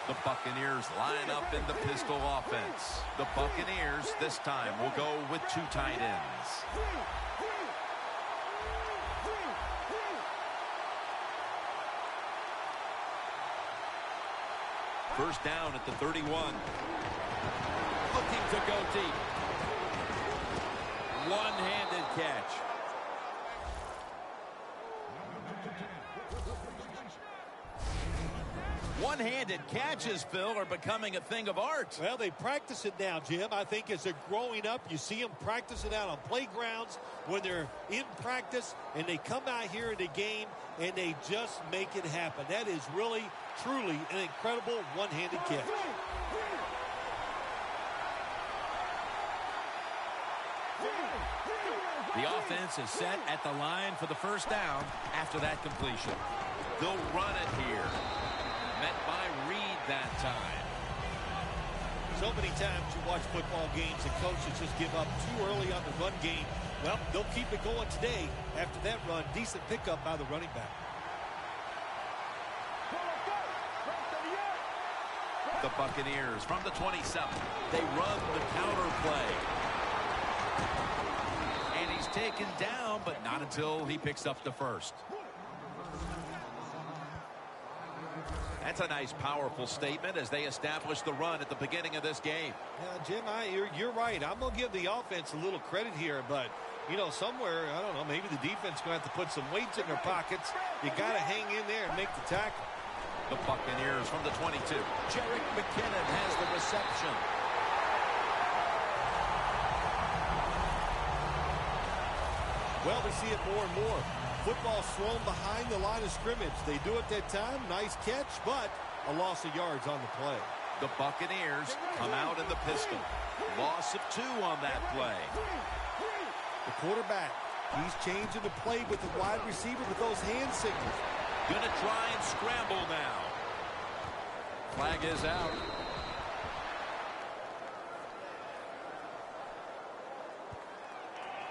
The Buccaneers line up in the pistol offense. The Buccaneers this time will go with 2 tight ends. First down at the 31. Looking to go deep. One-handed catch. One-handed catches, Phil, are becoming a thing of art. Well, they practice it now, Jim. I think as they're growing up, you see them practice it out on playgrounds when they're in practice, and they come out here in the game, and they just make it happen. That is really, truly an incredible one-handed catch. The offense is set at the line for the first down after that completion. They'll run it here. Met by Reed that time. So many times you watch football games and coaches just give up too early on the run game. Well, they'll keep it going today after that run. Decent pickup by the running back. The Buccaneers from the 27. They run the counter play. And he's taken down, but not until he picks up the first. That's a nice, powerful statement as they establish the run at the beginning of this game. Yeah, Jim, you're right. I'm going to give the offense a little credit here, but, you know, somewhere, I don't know, maybe the defense is going to have to put some weights in their pockets. You got to hang in there and make the tackle. The Buccaneers from the 22. Jerick McKinnon has the reception. Well, we see it more and more. Football thrown behind the line of scrimmage. They do it that time. Nice catch, but a loss of yards on the play. The Buccaneers come out in the pistol. Loss of 2 on that play. The quarterback, he's changing the play with the wide receiver with those hand signals. Gonna try and scramble now. Flag is out.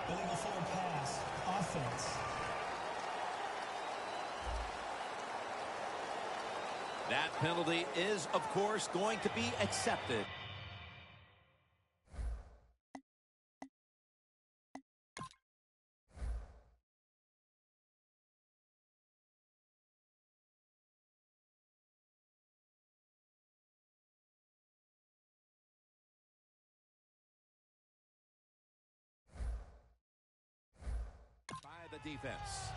Illegal forward pass. Offense. That penalty is, of course, going to be accepted. By the defense.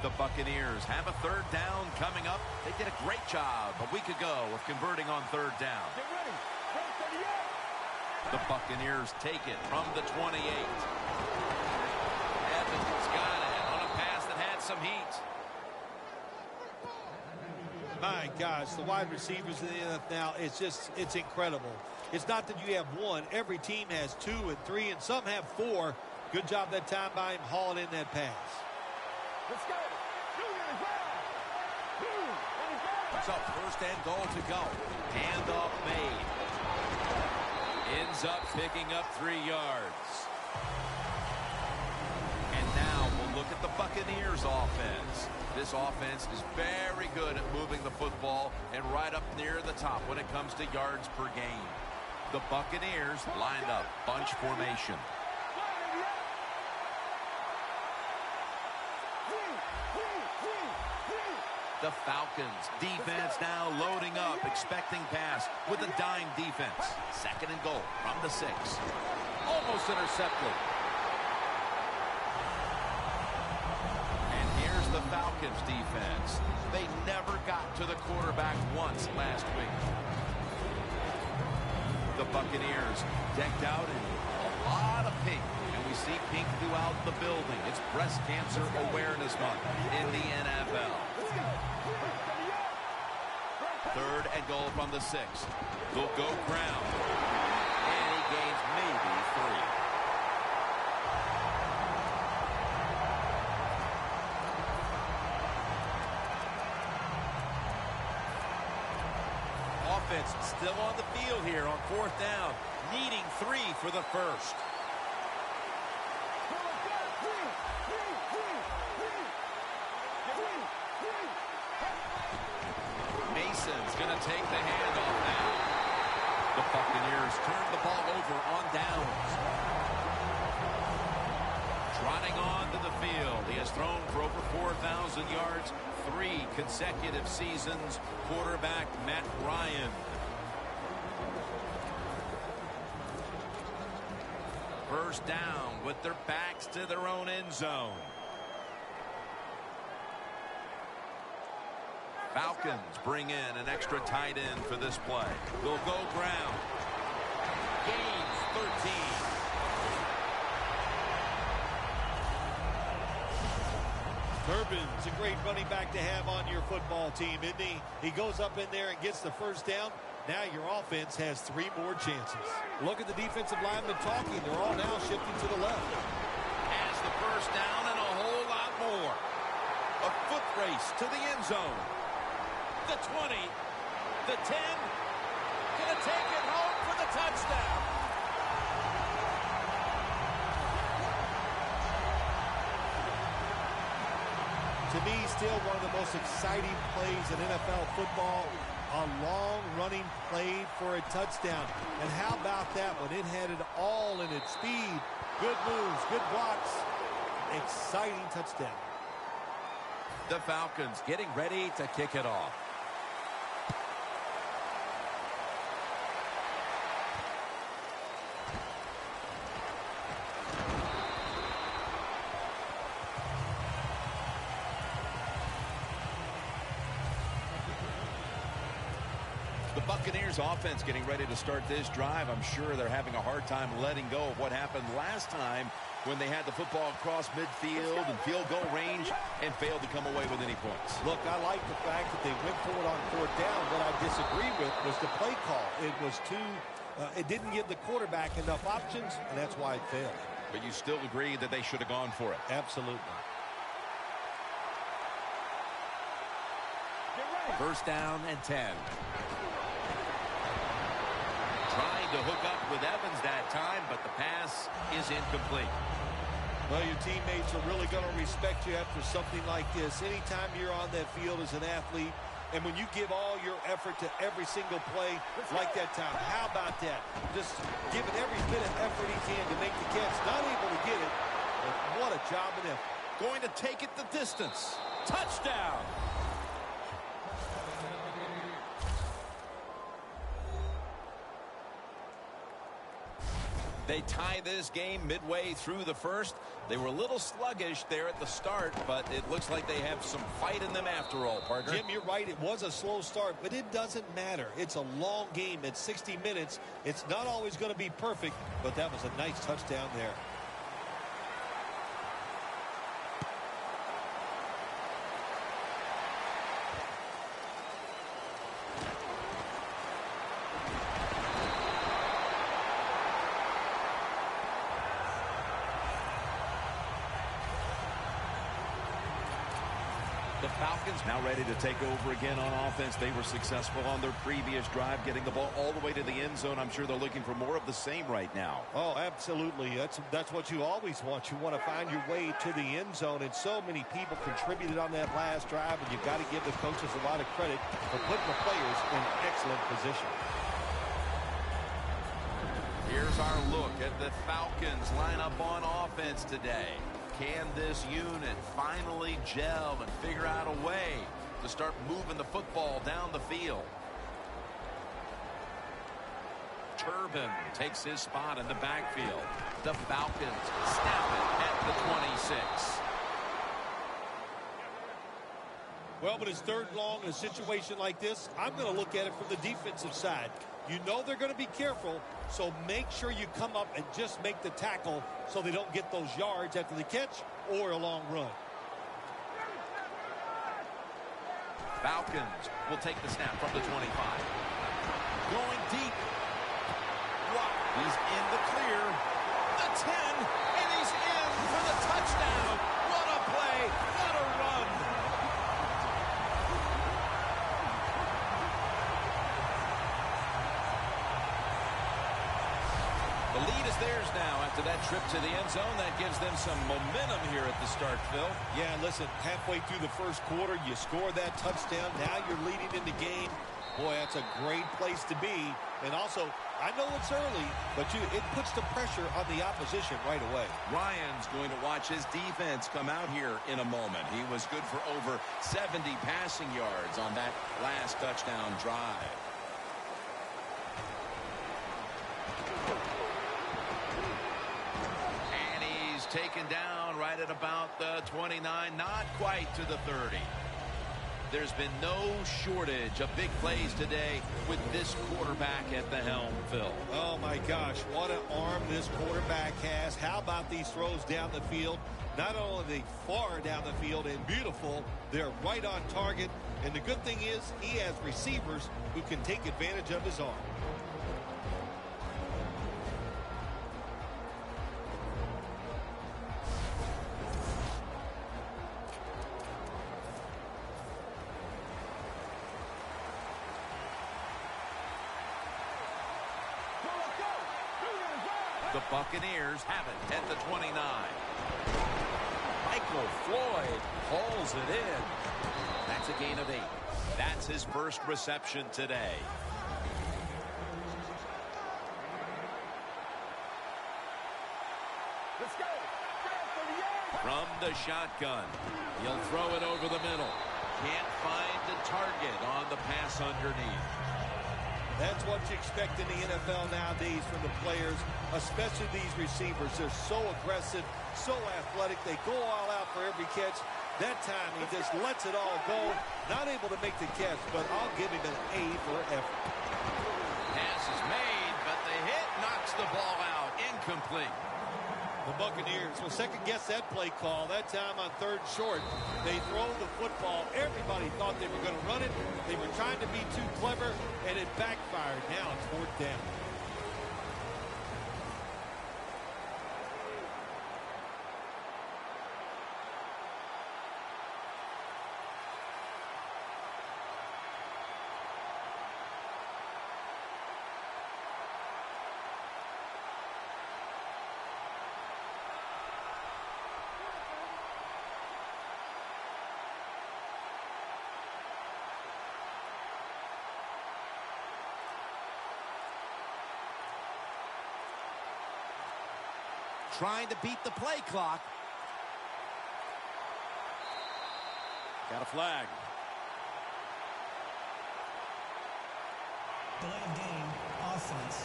The Buccaneers have a third down coming up. They did a great job a week ago of converting on third down. Get ready. The Buccaneers take it from the 28. Evans got it on a pass that had some heat. My gosh, the wide receivers in the NFL now, it's incredible. It's not that you have one. Every team has 2 and 3, and some have 4. Good job that time by him hauling in that pass. Let's go. So first and goal to go. Handoff made. Ends up picking up 3 yards. And now we'll look at the Buccaneers offense. This offense is very good at moving the football and right up near the top when it comes to yards per game. The Buccaneers lined up bunch formation. The Falcons defense now loading up, expecting pass with a dime defense. Second and goal from the 6. Almost intercepted. And here's the Falcons defense. They never got to the quarterback once last week. The Buccaneers decked out in a lot of pink. And we see pink throughout the building. It's Breast Cancer Awareness Month in the NFL. Third and goal from the 6. They'll go ground. And he gains maybe 3. Offense still on the field here on 4th down. Needing 3 for the first. to take the handoff now. The Buccaneers turn the ball over on downs. Trotting on to the field. He has thrown for over 4,000 yards, 3 consecutive seasons. Quarterback Matt Ryan. First down with their backs to their own end zone. Falcons bring in an extra tight end for this play. They'll go ground. Gains 13. Durbin's a great running back to have on your football team, isn't he? He goes up in there and gets the first down. Now your offense has 3 more chances. Look at the defensive linemen talking. They're all now shifting to the left. Has the first down and a whole lot more. A foot race to the end zone. The 20. The 10. Gonna take it home for the touchdown. To me, still one of the most exciting plays in NFL football. A long-running play for a touchdown. And how about that one? It had it all in its speed. Good moves, good blocks. Exciting touchdown. The Falcons getting ready to kick it off. Buccaneers offense getting ready to start this drive. I'm sure they're having a hard time letting go of what happened last time when they had the football across midfield and field goal range and failed to come away with any points. Look, I like the fact that they went for it on 4th down. What I disagree with was the play call. It was it didn't give the quarterback enough options, and that's why it failed. But you still agree that they should have gone for it? Absolutely. First down and 10. Trying to hook up with Evans that time, but the pass is incomplete. Well, your teammates are really going to respect you after something like this. Anytime you're on that field as an athlete, and when you give all your effort to every single play like that time, how about that? Just giving every bit of effort he can to make the catch. Not able to get it, but what a job and effort. Going to take it the distance. Touchdown! They tie this game midway through the first. They were a little sluggish there at the start, but it looks like they have some fight in them after all, partner. Jim, you're right. It was a slow start, but it doesn't matter. It's a long game. It's 60 minutes. It's not always going to be perfect, but that was a nice touchdown there. The Falcons now ready to take over again on offense. They were successful on their previous drive, getting the ball all the way to the end zone. I'm sure they're looking for more of the same right now. Oh, absolutely. That's what you always want. You want to find your way to the end zone, and so many people contributed on that last drive, and you've got to give the coaches a lot of credit for putting the players in excellent position. Here's our look at the Falcons lineup on offense today. Can this unit finally gel and figure out a way to start moving the football down the field? Turbin takes his spot in the backfield. The Falcons snap it at the 26. Well, but it's 3rd and long in a situation like this. I'm going to look at it from the defensive side. You know they're going to be careful, so make sure you come up and just make the tackle so they don't get those yards after the catch or a long run. Falcons will take the snap from the 25. Going deep. Wow. He's in the clear. The 10, and he's in for the touchdown. What a play. What a run. The lead is theirs now after that trip to the end zone. That gives them some momentum here at the start, Phil. Yeah, listen, halfway through the first quarter, you score that touchdown. Now you're leading in the game. Boy, that's a great place to be. And also, I know it's early, but it puts the pressure on the opposition right away. Ryan's going to watch his defense come out here in a moment. He was good for over 70 passing yards on that last touchdown drive. And he's taken down right at about the 29, not quite to the 30. There's been no shortage of big plays today with this quarterback at the helm, Phil. Oh, my gosh, what an arm this quarterback has. How about these throws down the field? Not only are they far down the field and beautiful, they're right on target. And the good thing is he has receivers who can take advantage of his arm. The Buccaneers have it at the 29. Michael Floyd hauls it in. That's a gain of 8. That's his first reception today. Let's go. From the shotgun, he'll throw it over the middle. Can't find the target on the pass underneath. That's what you expect in the NFL nowadays from the players, especially these receivers. They're so aggressive, so athletic. They go all out for every catch. That time he just lets it all go. Not able to make the catch, but I'll give him an A for effort. Pass is made, but the hit knocks the ball out. Incomplete. The Buccaneers will second-guess that play call. That time on 3rd and short, they throw the football. Everybody thought they were going to run it. They were trying to be too clever, and it backfired. Now it's 4th down. Trying to beat the play clock. Got a flag. Delay of game, offense.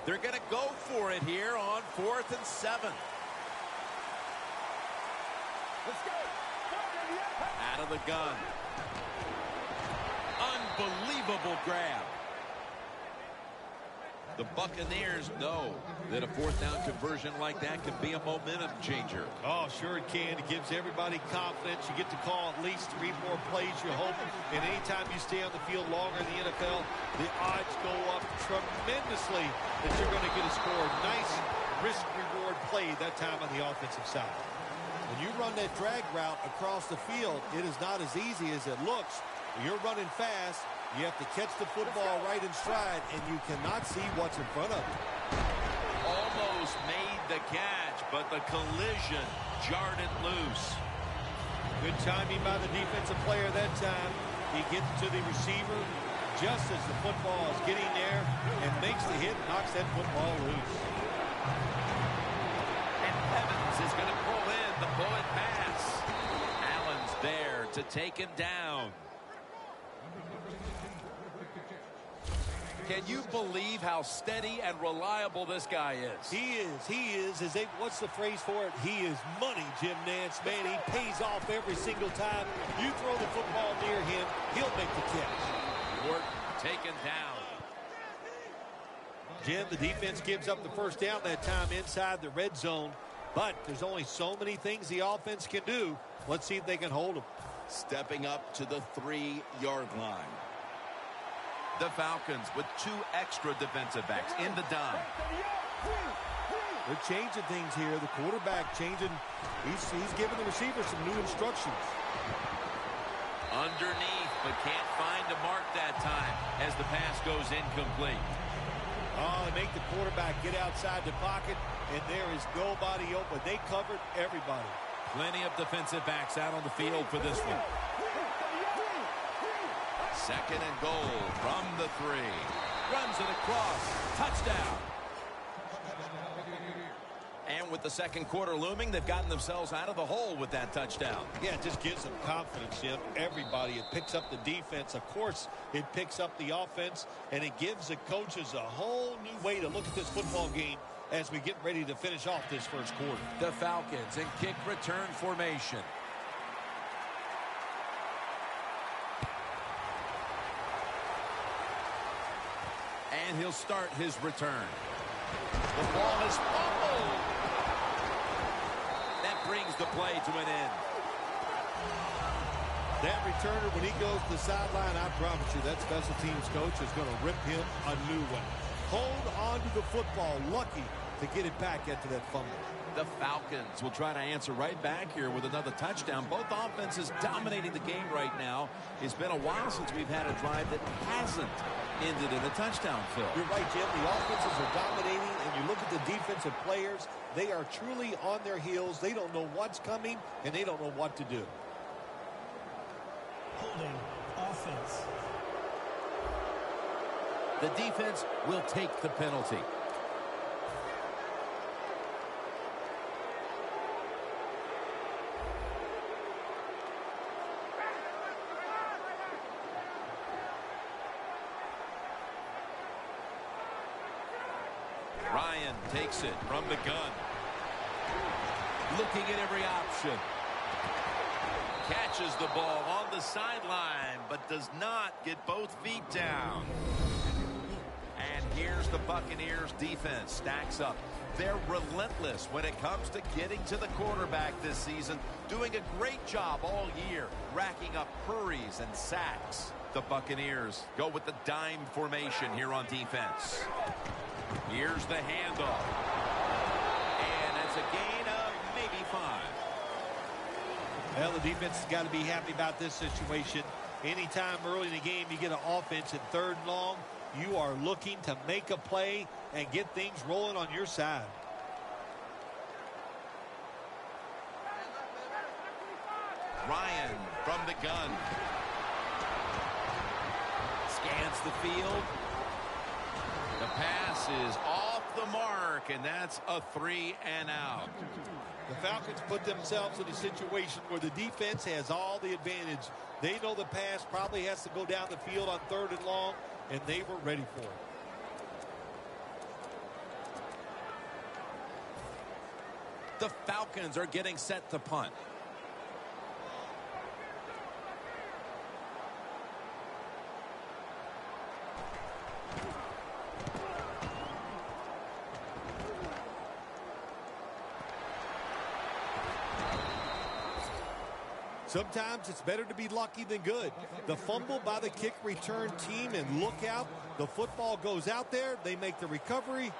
They're going to go for it here on 4th and 7. Let's go. Out of the gun. Unbelievable grab. The Buccaneers know that a 4th down conversion like that can be a momentum changer. Oh, sure it can. It gives everybody confidence. You get to call at least 3 more plays, you hope. And anytime you stay on the field longer in the NFL, the odds go up tremendously that you're going to get a score. Nice risk-reward play that time on the offensive side. When you run that drag route across the field, it is not as easy as it looks. When you're running fast, you have to catch the football right in stride, and you cannot see what's in front of you. Almost made the catch, but the collision jarred it loose. Good timing by the defensive player that time. He gets to the receiver just as the football is getting there and makes the hit, knocks that football loose. And Evans is going to pull in the bullet pass. Allen's there to take him down. Can you believe how steady and reliable this guy is? He is. What's the phrase for it? He is money, Jim Nance. Man, he pays off every single time. You throw the football near him, he'll make the catch. Gordon taken down. Jim, the defense gives up the 1st down that time inside the red zone. But there's only so many things the offense can do. Let's see if they can hold him. Stepping up to the 3-yard line. The Falcons with 2 extra defensive backs in the dime. They're changing things here. The quarterback changing. He's giving the receiver some new instructions. Underneath, but can't find a mark that time as the pass goes incomplete. Oh, they make the quarterback get outside the pocket, and there is nobody open. They covered everybody. Plenty of defensive backs out on the field for this one. Second and goal from the 3. Runs it across. Touchdown. And with the second quarter looming, they've gotten themselves out of the hole with that touchdown. Yeah, it just gives them confidence, Jim. Everybody, it picks up the defense. Of course, it picks up the offense, and it gives the coaches a whole new way to look at this football game as we get ready to finish off this first quarter. The Falcons in kick return formation. And he'll start his return. The ball is fumbled. That brings the play to an end. That returner, when he goes to the sideline, I promise you that special teams coach is going to rip him a new one. Hold on to the football. Lucky to get it back after that fumble. The Falcons will try to answer right back here with another touchdown. Both offenses dominating the game right now. It's been a while since we've had a drive that hasn't ended in a touchdown, Phil. You're right, Jim. The offenses are dominating, and you look at the defensive players, they are truly on their heels. They don't know what's coming, and they don't know what to do. Holding offense. The defense will take the penalty. Ryan takes it from the gun. Looking at every option. Catches the ball on the sideline, but does not get both feet down. And here's the Buccaneers defense. Stacks up. They're relentless when it comes to getting to the quarterback this season. Doing a great job all year, racking up hurries and sacks. The Buccaneers go with the dime formation here on defense. Here's the handoff. And that's a gain of maybe 5. Well, the defense has got to be happy about this situation. Anytime early in the game you get an offense in 3rd and long, you are looking to make a play and get things rolling on your side. Ryan from the gun. Scans the field. The pass is off the mark, and that's a 3 and out. The Falcons put themselves in a situation where the defense has all the advantage. They know the pass probably has to go down the field on 3rd and long, and they were ready for it. The Falcons are getting set to punt. Sometimes it's better to be lucky than good. The fumble by the kick return team, and look out. The football goes out there. They make the recovery.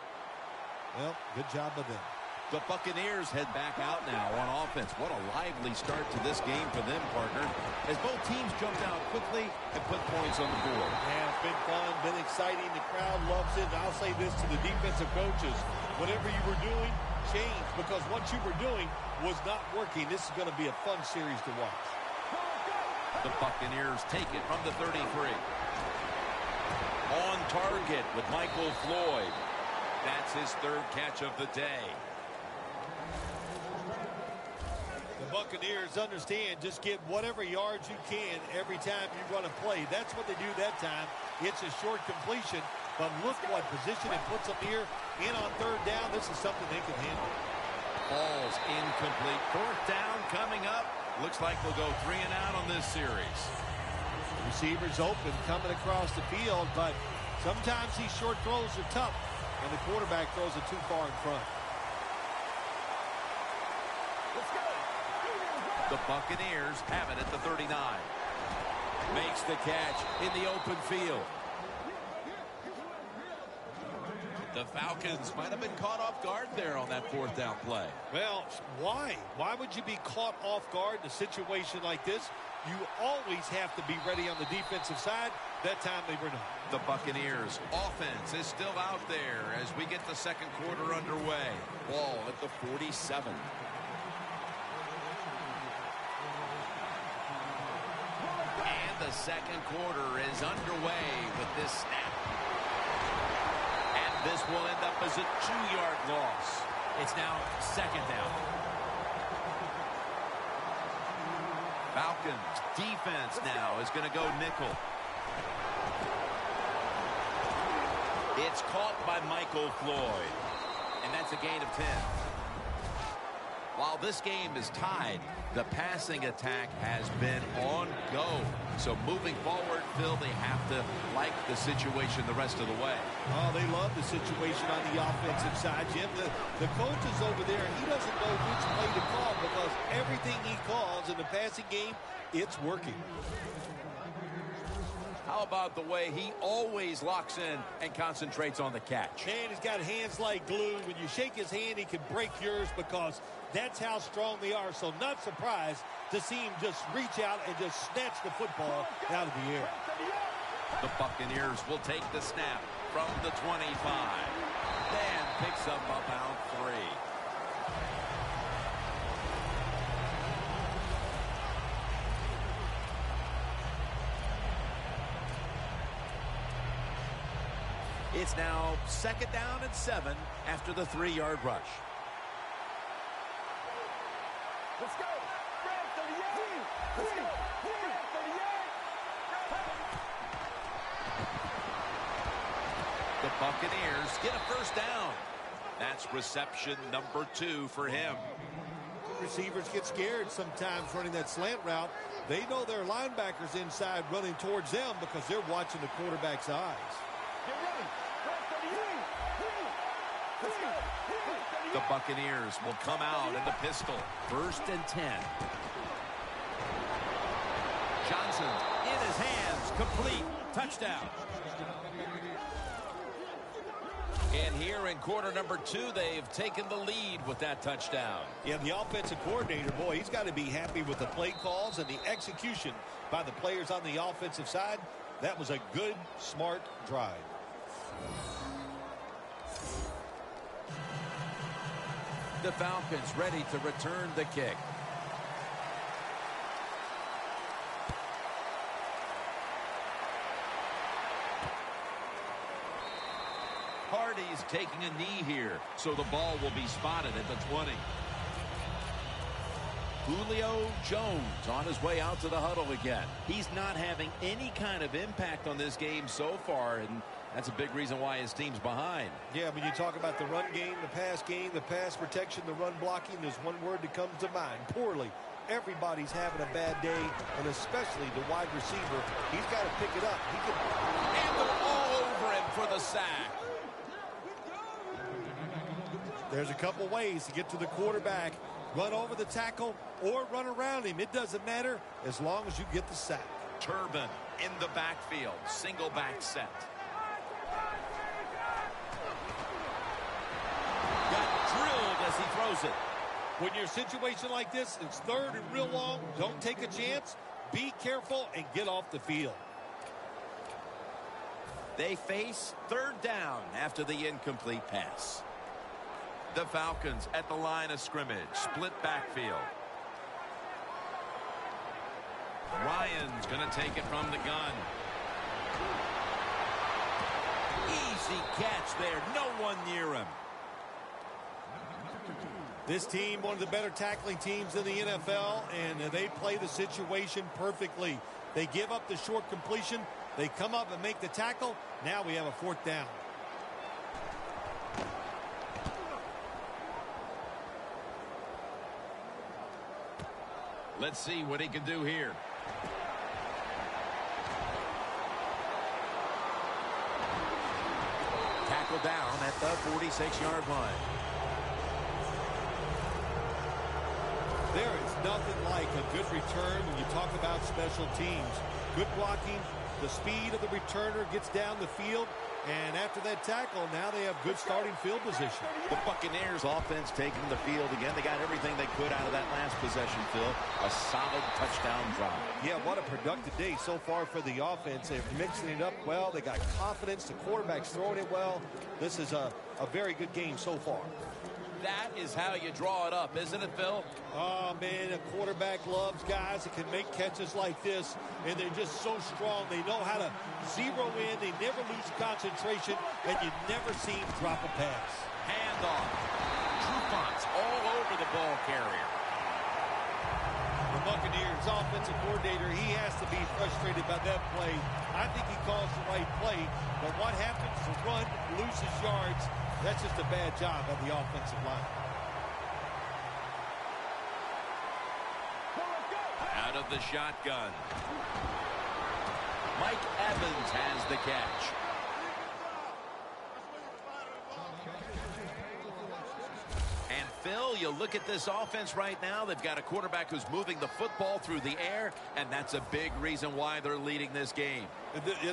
Well, good job of them. The Buccaneers head back out now on offense. What a lively start to this game for them, partner, as both teams jumped out quickly and put points on the board. Yeah, it's been fun, been exciting. The crowd loves it. And I'll say this to the defensive coaches. Whatever you were doing, change, because what you were doing was not working. This is going to be a fun series to watch. The Buccaneers take it from the 33. On target with Michael Floyd. That's his 3rd catch of the day. The Buccaneers understand, just get whatever yards you can every time you run a play. That's what they do that time. It's a short completion, but look what position it puts them here. In on 3rd down, this is something they can handle. Ball's incomplete. 4th down coming up. Looks like we'll go 3 and out on this series. Receivers open, coming across the field, but sometimes these short throws are tough, and the quarterback throws it too far in front. The Buccaneers have it at the 39. Makes the catch in the open field. The Falcons might have been caught off guard there on that 4th down play. Well, why? Why would you be caught off guard in a situation like this? You always have to be ready on the defensive side. That time they were not. The Buccaneers offense is still out there as we get the second quarter underway. Ball at the 47. And the second quarter is underway with this snap. And this will end up as a 2-yard loss. It's now second down. Falcons defense now is going to go nickel. It's caught by Michael Floyd. And that's a gain of 10. While this game is tied, the passing attack has been on go. So moving forward, Phil, they have to like the situation the rest of the way. Oh, they love the situation on the offensive side, Jim. The coach is over there, and he doesn't know which play to call because everything he calls in the passing game, it's working. How about the way he always locks in and concentrates on the catch? Man, he's got hands like glue. When you shake his hand, he can break yours because that's how strong they are. So not surprised to see him just reach out and just snatch the football out of the air. The Buccaneers will take the snap from the 25. Then picks up about 3. It's now second down and 7 after the 3-yard rush. Let's go. Let's go. The Buccaneers get a first down. That's reception number 2 for him. Receivers get scared sometimes running that slant route. They know their linebackers inside running towards them because they're watching the quarterback's eyes. The Buccaneers will come out in the pistol. First and 10. Johnson In his hands. Complete. Touchdown. And here in quarter number 2, they've taken the lead with that touchdown. Yeah, the offensive coordinator, boy, he's got to be happy with the play calls and the execution by the players on the offensive side. That was a good, smart drive. The Falcons ready to return the kick. Hardy's taking a knee here, so the ball will be spotted at the 20. Julio Jones on his way out to the huddle again. He's not having any kind of impact on this game so far, and that's a big reason why his team's behind. Yeah, when you talk about the run game, the pass protection, the run blocking, there's one word that comes to mind: poorly. Everybody's having a bad day, and especially the wide receiver. He's got to pick it up. And they're all over him for the sack. There's a couple ways to get to the quarterback. Run over the tackle or run around him. It doesn't matter as long as you get the sack. Turbin in the backfield. Single back set. Got drilled as he throws it. When you're in a situation like this, it's third and real long. Don't take a chance. Be careful and get off the field. They face third down after the incomplete pass. The Falcons at the line of scrimmage. Split backfield. Ryan's going to take it from the gun. Easy catch there. No one near him. This team, one of the better tackling teams in the NFL, and they play the situation perfectly. They give up the short completion. They come up and make the tackle. Now we have a fourth down. Let's see what he can do here. Tackle down at the 46-yard line. There is nothing like a good return when you talk about special teams. Good blocking, The speed of the returner gets down the field. And after that tackle, now they have good starting field position. The Buccaneers offense taking the field again. They got everything they could out of that last possession, Phil. A solid touchdown drive. Yeah, what a productive day so far for the offense. They're mixing it up well. They got confidence. The quarterback's throwing it well. This is a very good game so far. That is how you draw it up, isn't it, Phil? Oh, man, a quarterback loves guys that can make catches like this, and they're just so strong. They know how to zero in. They never lose concentration, and you never see them drop a pass. Handoff. Trufont's all over the ball carrier. The Buccaneers offensive coordinator, he has to be frustrated by that play. I think he calls the right play, but what happens to run, loses yards, that's just a bad job of the offensive line. Out of the shotgun. Mike Evans has the catch. And Phil, you look at this offense right now. They've got a quarterback who's moving the football through the air, and that's a big reason why they're leading this game.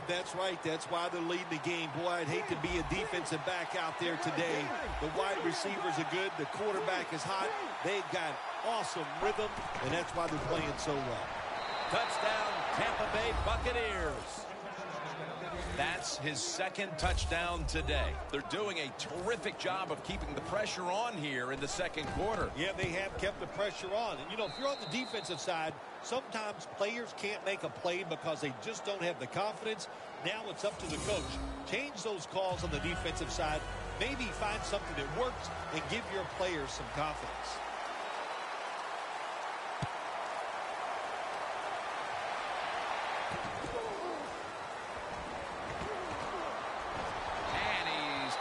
That's right. That's why they're leading the game. Boy, I'd hate to be a defensive back out there today. The wide receivers are good. The quarterback is hot. They've got awesome rhythm, and that's why they're playing so well. Touchdown, Tampa Bay Buccaneers. That's his second touchdown today. They're doing a terrific job of keeping the pressure on here in the second quarter. Yeah, they have kept the pressure on. And, you know, if you're on the defensive side, sometimes players can't make a play because they just don't have the confidence. Now it's up to the coach. Change those calls on the defensive side. Maybe find something that works and give your players some confidence.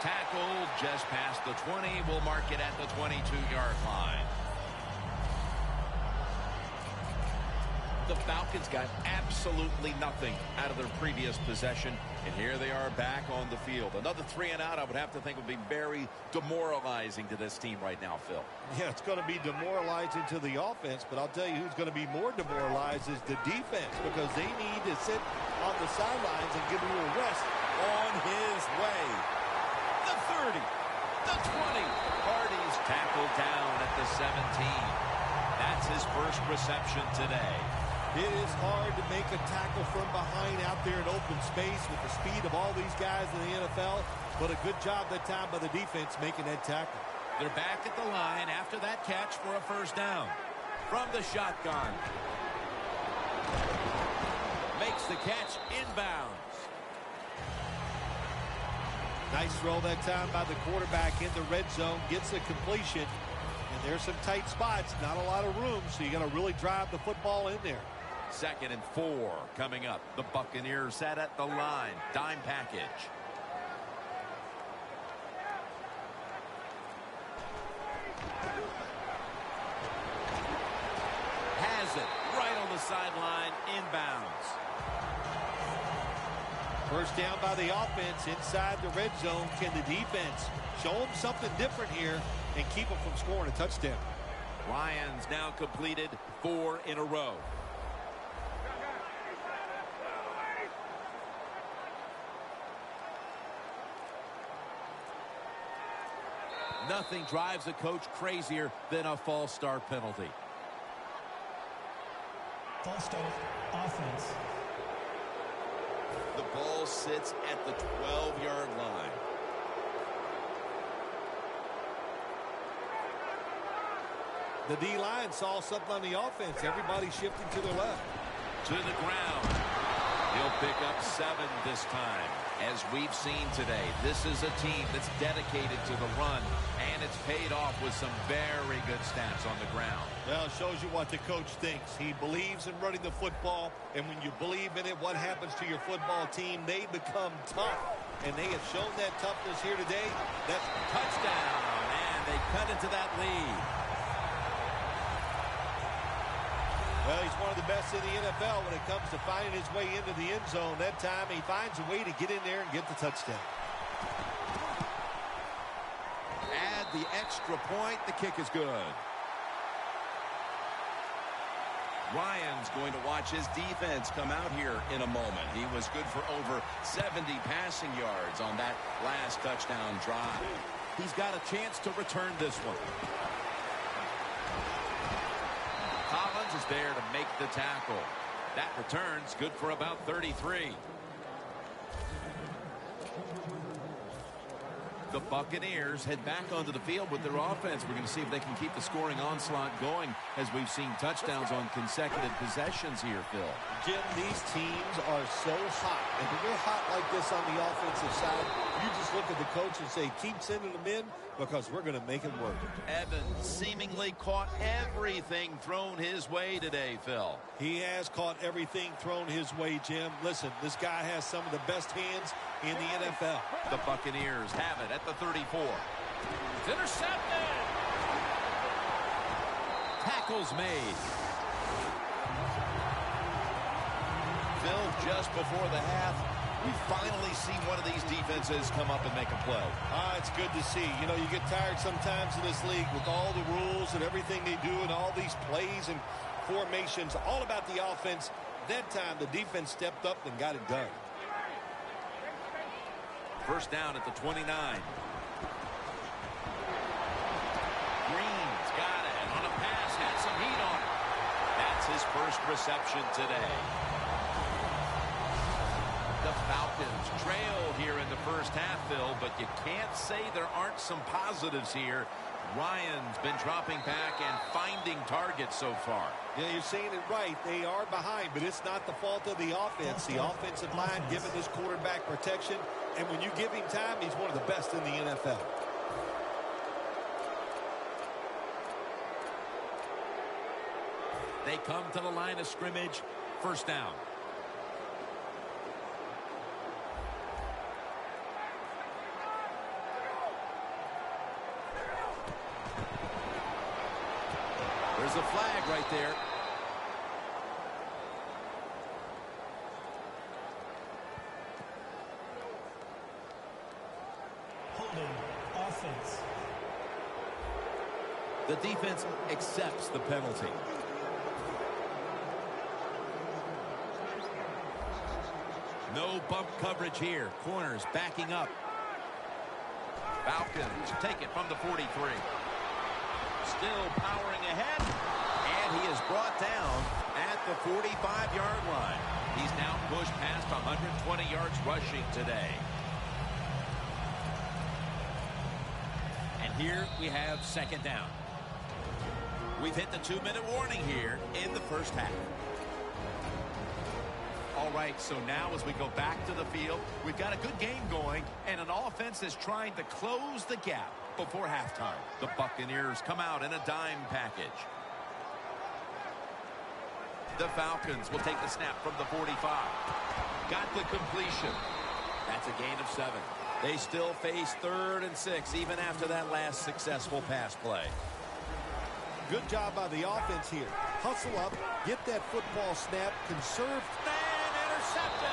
Tackled just past the 20. We'll mark it at the 22-yard line. The Falcons got absolutely nothing out of their previous possession, and here they are back on the field. Another 3 and out, I would have to think, would be very demoralizing to this team right now, Phil. Yeah, it's going to be demoralizing to the offense, but I'll tell you who's going to be more demoralized is the defense, because they need to sit on the sidelines and give a little rest. On his way. The 30, the 20. Hardy's tackled down at the 17. That's his first reception today. It is hard to make a tackle from behind out there in open space with the speed of all these guys in the NFL, but a good job that time by the defense making that tackle. They're back at the line after that catch for a first down. From the shotgun. Makes the catch inbounds. Nice throw that time by the quarterback in the red zone. Gets the completion. And there's some tight spots. Not a lot of room, so you got to really drive the football in there. 2nd and 4 coming up. The Buccaneers sat at the line. Dime package. Has it right on the sideline. Inbounds. First down by the offense inside the red zone. Can the defense show them something different here and keep them from scoring a touchdown? Lions now completed 4 in a row. Nothing drives a coach crazier than a false start penalty. False start, offense. The ball sits at the 12-yard line. The D-line saw something on the offense. Everybody shifting to the left. To the ground. He'll pick up 7 this time. As we've seen today, this is a team that's dedicated to the run, and it's paid off with some very good stats on the ground. Well, it shows you what the coach thinks. He believes in running the football, and when you believe in it, what happens to your football team? They become tough, and they have shown that toughness here today. That's touchdown, and they cut into that lead. Well, he's one of the best in the NFL when it comes to finding his way into the end zone. That time he finds a way to get in there and get the touchdown. Add the extra point. The kick is good. Ryan's going to watch his defense come out here in a moment. He was good for over 70 passing yards on that last touchdown drive. He's got a chance to return this one. Collins is there to make the tackle. That return's good for about 33. The Buccaneers head back onto the field with their offense. We're going to see if they can keep the scoring onslaught going as we've seen touchdowns on consecutive possessions here, Phil. Jim, these teams are so hot. And when you're hot like this on the offensive side, you just look at the coach and say, keep sending them in because we're going to make it work. Evans seemingly caught everything thrown his way today, Phil. He has caught everything thrown his way, Jim. Listen, this guy has some of the best hands in the NFL. The Buccaneers have it at the 34. It's intercepted. Tackles made. Phil, just before the half, we finally see one of these defenses come up and make a play. It's good to see. You know, you get tired sometimes in this league with all the rules and everything they do and all these plays and formations, all about the offense. That time, the defense stepped up and got it done. First down at the 29. Green's got it on a pass, had some heat on it. That's his first reception today. The Falcons trail here in the first half, Phil, but you can't say there aren't some positives here. Ryan's been dropping back and finding targets so far. Yeah, you're saying it right. They are behind, but it's not the fault of the offense. The offensive line giving this quarterback protection, and when you give him time, he's one of the best in the NFL. They come to the line of scrimmage. First down. There's a flag right there. Holding offense. The defense accepts the penalty. No bump coverage here. Corners backing up. Falcons take it from the 43. Still powering ahead. And he is brought down at the 45-yard line. He's now pushed past 120 yards rushing today. And here we have second down. We've hit the 2-minute warning here in the first half. All right, so now as we go back to the field, we've got a good game going and an offense that's trying to close the gap before halftime. The Buccaneers come out in a dime package. The Falcons will take the snap from the 45. Got the completion. That's a gain of 7. They still face 3rd and 6 even after that last successful pass play. Good job by the offense here. Hustle up, get that football snap, conserve. And intercepted.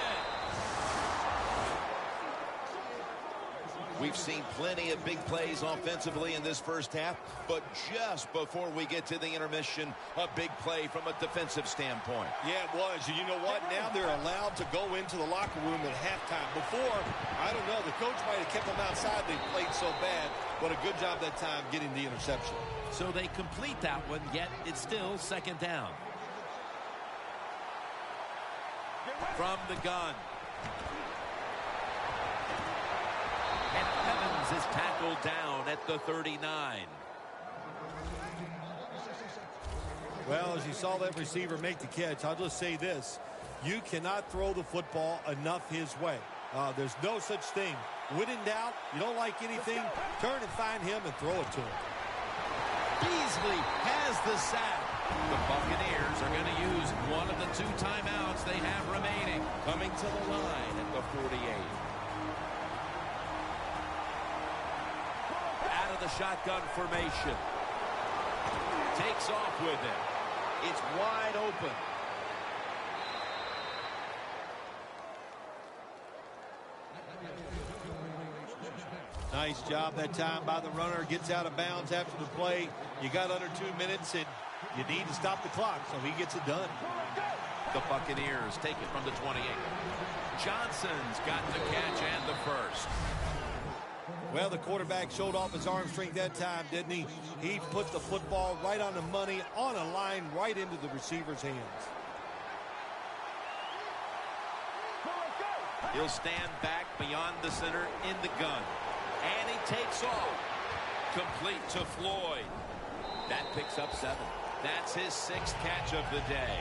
We've seen plenty of big plays offensively in this first half, but just before we get to the intermission, a big play from a defensive standpoint. Yeah, it was. And you know what? Now they're allowed to go into the locker room at halftime. Before, I don't know, the coach might have kept them outside. They played so bad, but a good job that time getting the interception. So they complete that one, yet it's still second down. From the gun. And Evans is tackled down at the 39. Well, as you saw that receiver make the catch, I'll just say this. You cannot throw the football enough his way. There's no such thing. When in doubt, you don't like anything, turn and find him and throw it to him. Beasley has the sack. The Buccaneers are going to use one of the 2 timeouts they have remaining. Coming to the line at the 48. Out of the shotgun formation. Takes off with it. It's wide open. Nice job that time by the runner. Gets out of bounds after the play. You got under 2 minutes, and You need to stop the clock, so he gets it done. The Buccaneers take it from the 28. Johnson's got the catch and the first. Well, the quarterback showed off his arm strength that time, didn't he? He put the football right on the money, on a line, right into the receiver's hands. He'll stand back beyond the center in the gun. And he takes off. Complete to Floyd. That picks up 7. That's his 6th catch of the day.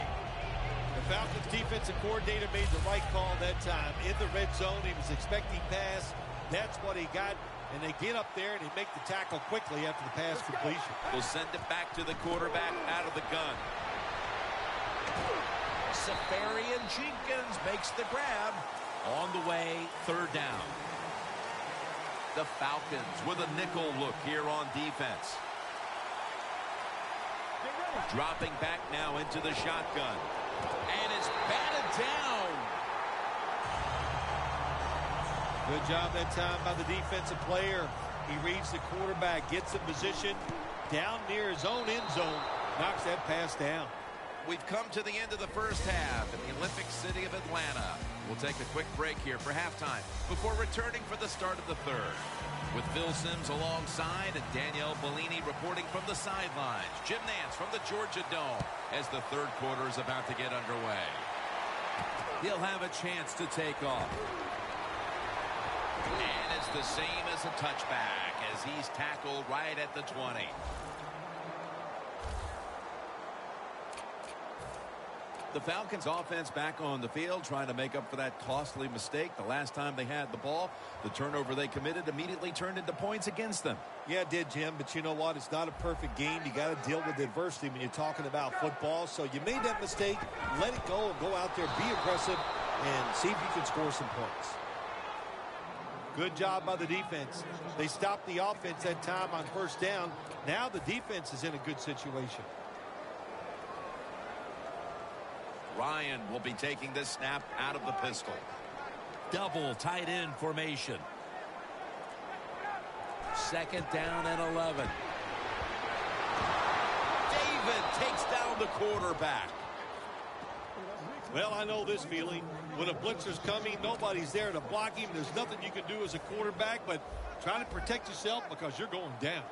The Falcons defensive coordinator made the right call that time. In the red zone, he was expecting pass. That's what he got. And they get up there and they make the tackle quickly after the pass completion. We'll send it back to the quarterback out of the gun. Safarian Jenkins makes the grab. On the way, 3rd down. The Falcons with a nickel look here on defense. Dropping back now into the shotgun. And it's batted down. Good job that time by the defensive player. He reads the quarterback, gets in position down near his own end zone, knocks that pass down. We've come to the end of the first half in the Olympic city of Atlanta. We'll take a quick break here for halftime before returning for the start of the third. With Phil Simms alongside and Danielle Bellini reporting from the sidelines. Jim Nance from the Georgia Dome as the third quarter is about to get underway. He'll have a chance to take off. And it's the same as a touchback as he's tackled right at the 20. The Falcons offense back on the field trying to make up for that costly mistake the last time they had the ball. The turnover they committed immediately turned into points against them. Yeah, it did, Jim, but you know what? It's not a perfect game. You got to deal with adversity when you're talking about football. So you made that mistake, let it go, and go out there, be aggressive, and see if you can score some points. Good job by the defense. They stopped the offense that time on 1st down. Now the defense is in a good situation. Ryan will be taking this snap out of the pistol. Double tight end formation. 2nd down and 11. David takes down the quarterback. Well, I know this feeling. When a blitzer's coming, nobody's there to block him. There's nothing you can do as a quarterback but try to protect yourself because you're going down.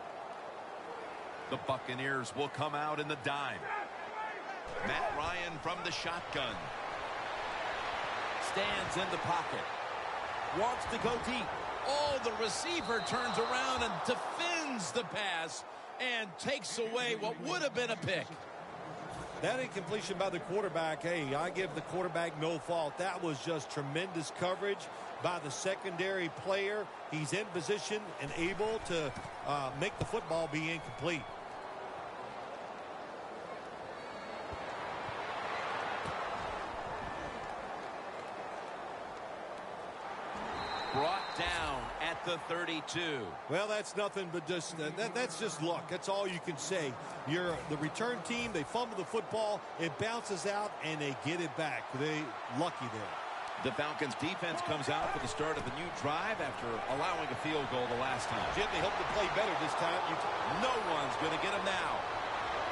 The Buccaneers will come out in the dime. Matt Ryan from the shotgun. Stands in the pocket. Wants to go deep. Oh, the receiver turns around and defends the pass and takes away what would have been a pick. That incompletion by the quarterback, hey, I give the quarterback no fault. That was just tremendous coverage by the secondary player. He's in position and able to make the football be incomplete. Brought down at the 32. Well, that's nothing but just that's just luck. That's all you can say. You're the return team. They fumble the football. It bounces out, and they get it back. They lucky there. The Falcons defense comes out for the start of a new drive after allowing a field goal the last time. Jim, they hope to play better this time. No one's going to get him now.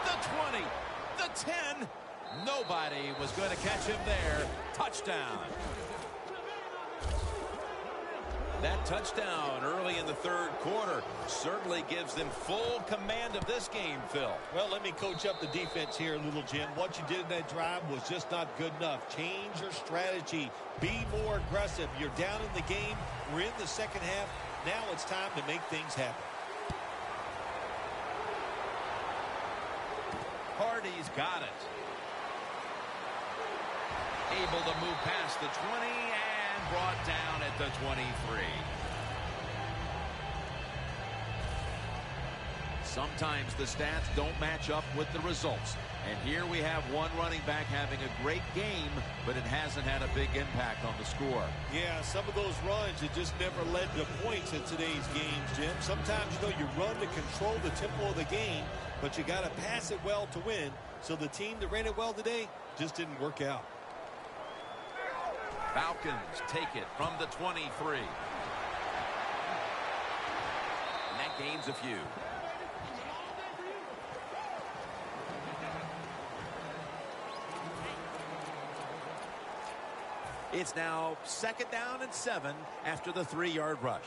The 20, the 10. Nobody was going to catch him there. Touchdown. That touchdown early in the third quarter certainly gives them full command of this game, Phil. Well, let me coach up the defense here a little, Jim. What you did in that drive was just not good enough. Change your strategy. Be more aggressive. You're down in the game. We're in the second half. Now it's time to make things happen. Hardy's got it. Able to move past the 20 and brought down at the 23. Sometimes the stats don't match up with the results. And here we have one running back having a great game, but it hasn't had a big impact on the score. Yeah, some of those runs, it just never led to points in today's games, Jim. Sometimes, you run to control the tempo of the game, but you got to pass it well to win. So the team that ran it well today just didn't work out. Falcons take it from the 23. And that gains a few. It's now 2nd down and 7 after the 3-yard rush.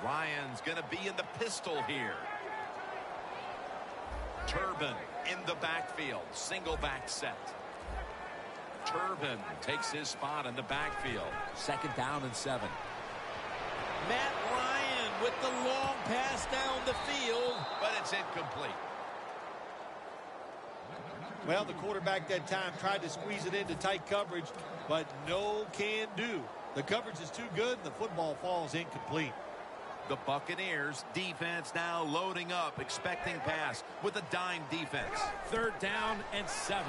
Ryan's going to be in the pistol here. Turbin in the backfield. Single back set. Turbin takes his spot in the backfield. 2nd down and 7. Matt Ryan with the long pass down the field. But it's incomplete. Well, the quarterback that time tried to squeeze it into tight coverage, but no can do. The coverage is too good, and the football falls incomplete. The Buccaneers defense now loading up, expecting pass with a dime defense. 3rd down and 7.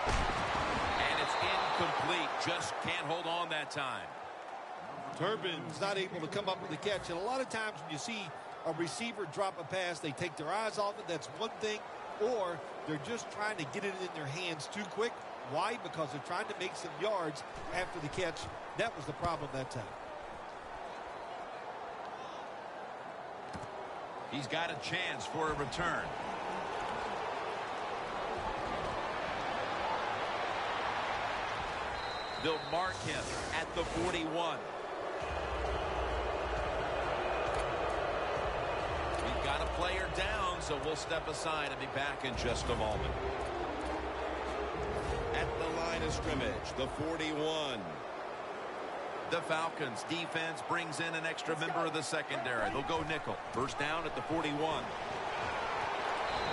And it's incomplete. Just can't hold on that time. Turbin's not able to come up with a catch. And a lot of times when you see a receiver drop a pass, they take their eyes off it. That's one thing. Or they're just trying to get it in their hands too quick. Why? Because they're trying to make some yards after the catch. That was the problem that time. He's got a chance for a return. They'll mark him at the 41. We've got a player down, so we'll step aside and be back in just a moment. At the line of scrimmage, the 41. The Falcons defense brings in an extra member of the secondary. They'll go nickel. 1st down at the 41.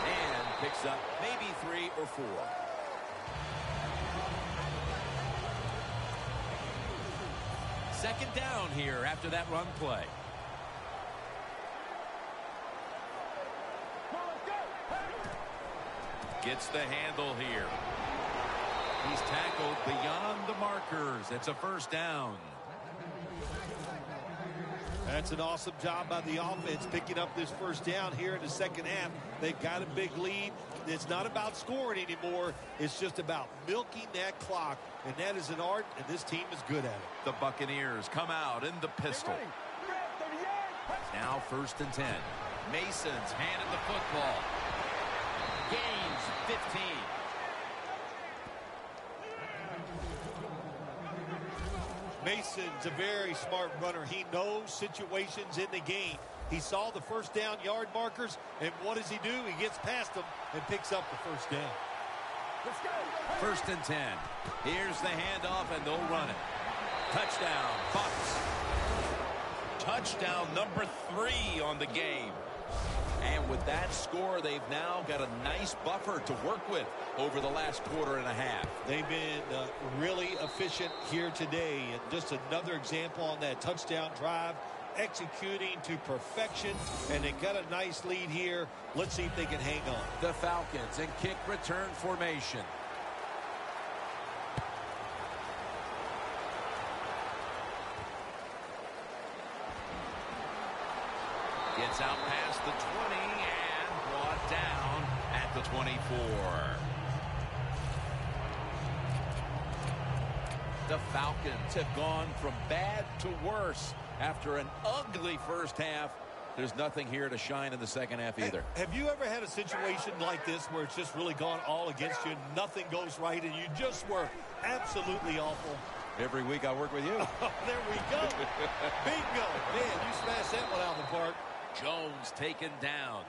And picks up maybe 3 or 4. Second down here after that run play. Gets the handle here. He's tackled beyond the markers. It's a 1st down. That's an awesome job by the offense picking up this 1st down here in the 2nd half. They've got a big lead. It's not about scoring anymore. It's just about milking that clock. And that is an art, and this team is good at it. The Buccaneers come out in the pistol. Now 1st and 10. Mason's handed the football. Gains 15. Mason's a very smart runner. He knows situations in the game. He saw the 1st down yard markers, and what does he do? He gets past them and picks up the 1st down. 1st and 10. Here's the handoff, and they'll run it. Touchdown, Bucs. Touchdown number 3 on the game. And with that score, they've now got a nice buffer to work with over the last quarter and a half. They've been really efficient here today. And just another example on that touchdown drive, executing to perfection. And they got a nice lead here. Let's see if they can hang on. The Falcons in kick return formation. Gets out past the 20 and brought down at the 24. The Falcons have gone from bad to worse after an ugly 1st half. There's nothing here to shine in the 2nd half either. Have you ever had a situation like this where it's just really gone all against you, nothing goes right, and you just were absolutely awful? Every week I work with you. Oh, there we go. Bingo. Man, you smashed that one out of the park. Jones taken down.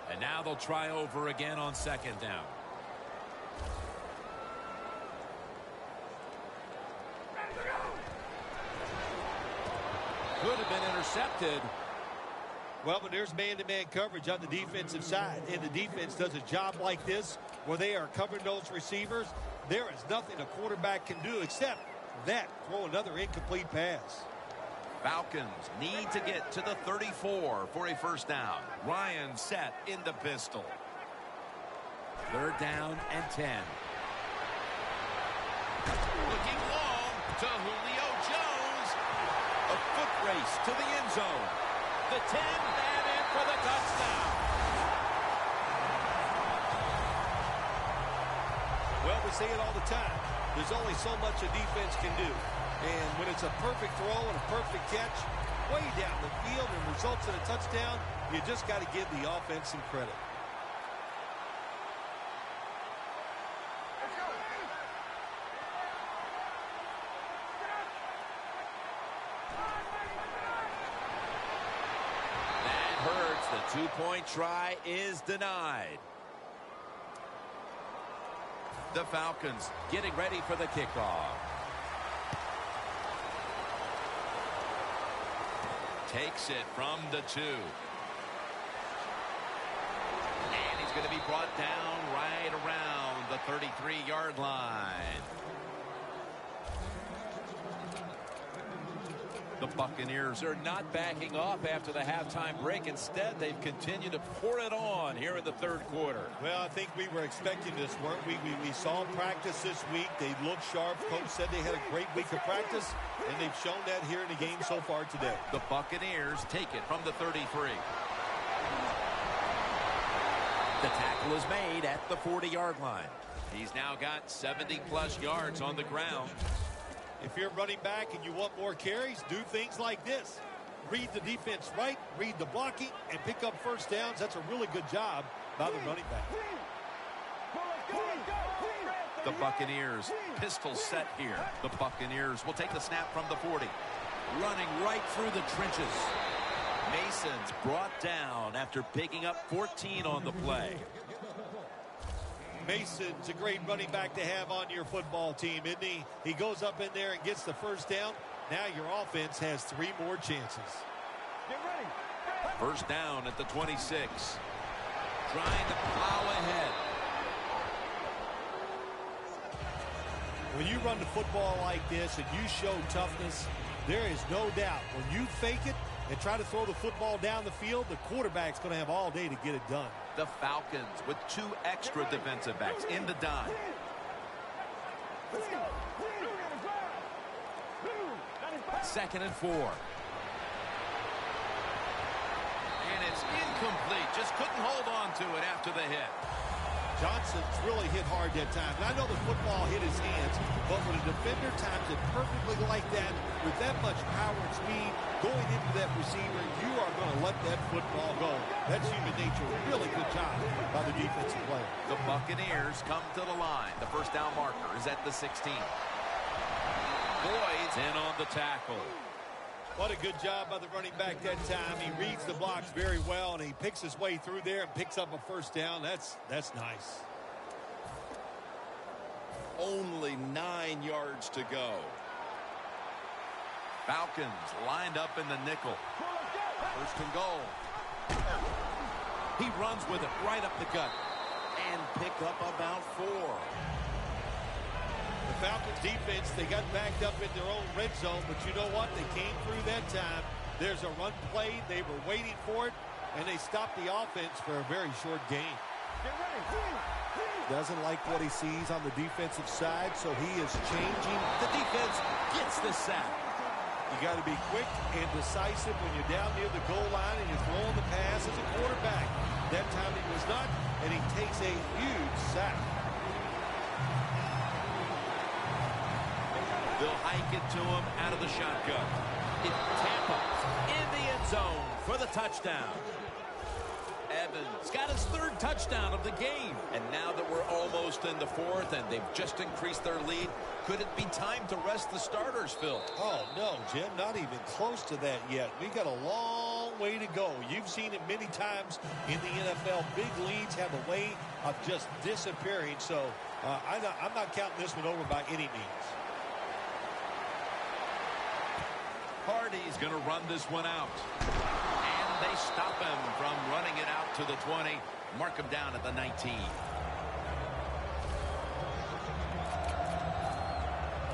And now they'll try over again on 2nd down. Could have been intercepted. Well, but there's man-to-man coverage on the defensive side, and the defense does a job like this where they are covering those receivers. There is nothing a quarterback can do except that, throw another incomplete pass. Falcons need to get to the 34 for a 1st down. Ryan set in the pistol. 3rd down and 10. Looking long to Julio Jones. A foot race to the end zone. The 10 and in for the touchdown. Well, we say it all the time. There's only so much a defense can do. And when it's a perfect throw and a perfect catch, way down the field and results in a touchdown. You just got to give the offense some credit. That hurts. The two-point try is denied. The Falcons getting ready for the kickoff. Takes it from the 2. And he's going to be brought down right around the 33-yard line. The Buccaneers are not backing off after the halftime break. Instead, they've continued to pour it on here in the third quarter. Well, I think we were expecting this, weren't we? We saw practice this week. They looked sharp. Coach said they had a great week of practice, and they've shown that here in the game so far today. The Buccaneers take it from the 33. The tackle is made at the 40-yard line. He's now got 70-plus yards on the ground. If you're running back and you want more carries, do things like this. Read the defense right, read the blocking, and pick up first downs. That's a really good job by the running back. The Buccaneers pistol set here. The Buccaneers will take the snap from the 40. Running right through the trenches. Mason's brought down after picking up 14 on the play. Mason's a great running back to have on your football team, isn't he? He goes up in there and gets the first down. Now your offense has 3 more chances. Get ready. First down at the 26. Trying to plow ahead. When you run the football like this and you show toughness, there is no doubt when you fake it and try to throw the football down the field, the quarterback's going to have all day to get it done. The Falcons with 2 extra defensive backs in the dime. Second and 4. And it's incomplete. Just couldn't hold on to it after the hit. Johnson's really hit hard that time. And I know the football hit his hands, but when a defender times it perfectly like that, with that much power and speed going into that receiver, you are going to let that football go. That's human nature. Really good job by the defensive player. The Buccaneers come to the line. The first down marker is at the 16. Boyd's in on the tackle. What a good job by the running back that time. He reads the blocks very well, and he picks his way through there and picks up a first down. That's nice. Only 9 yards to go. Falcons lined up in the nickel. First and goal. He runs with it right up the gut and pick up about 4. The Falcons defense, they got backed up in their own red zone, but you know what? They came through that time. There's a run play. They were waiting for it, and they stopped the offense for a very short gain. Doesn't like what he sees on the defensive side, so he is changing. The defense gets the sack. You got to be quick and decisive when you're down near the goal line and you're throwing the pass as a quarterback. That time he was not, and he takes a huge sack. They'll hike it to him out of the shotgun. Tampa in the end zone for the touchdown. Evans got his 3rd touchdown of the game. And now that we're almost in the 4th and they've just increased their lead, could it be time to rest the starters, Phil? Oh, no, Jim, not even close to that yet. We got a long way to go. You've seen it many times in the NFL. Big leads have a way of just disappearing. So I'm not counting this one over by any means. Hardy's going to run this one out. And they stop him from running it out to the 20. Mark him down at the 19.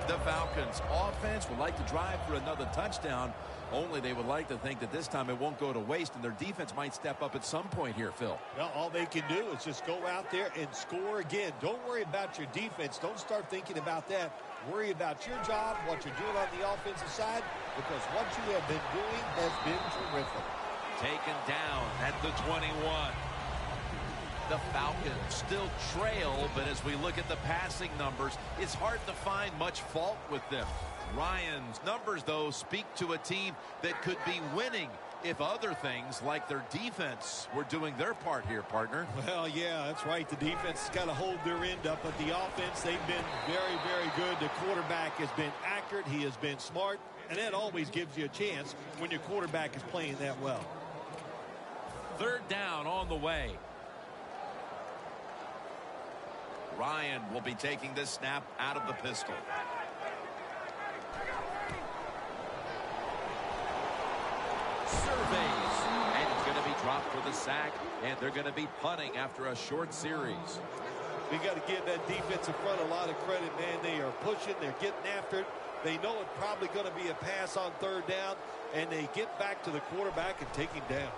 The Falcons offense would like to drive for another touchdown. Only they would like to think that this time it won't go to waste and their defense might step up at some point here, Phil. Well, all they can do is just go out there and score again. Don't worry about your defense. Don't start thinking about that. Worry about your job, what you're doing on the offensive side, because what you have been doing has been terrific. Taken down at the 21. The Falcons still trail, but as we look at the passing numbers, it's hard to find much fault with them. Ryan's numbers, though, speak to a team that could be winning if other things like their defense were doing their part here, partner. Well, yeah, that's right. The defense has got to hold their end up, but the offense, they've been very, very good. The quarterback has been accurate. He has been smart, and that always gives you a chance when your quarterback is playing that well. Third down on the way. Ryan will be taking this snap out of the pistol. Surveys, and it's going to be dropped for the sack, and they're going to be punting after a short series. We got to give that defensive front a lot of credit, man. They are pushing. They're getting after it. They know it's probably going to be a pass on third down, and they get back to the quarterback and take him down.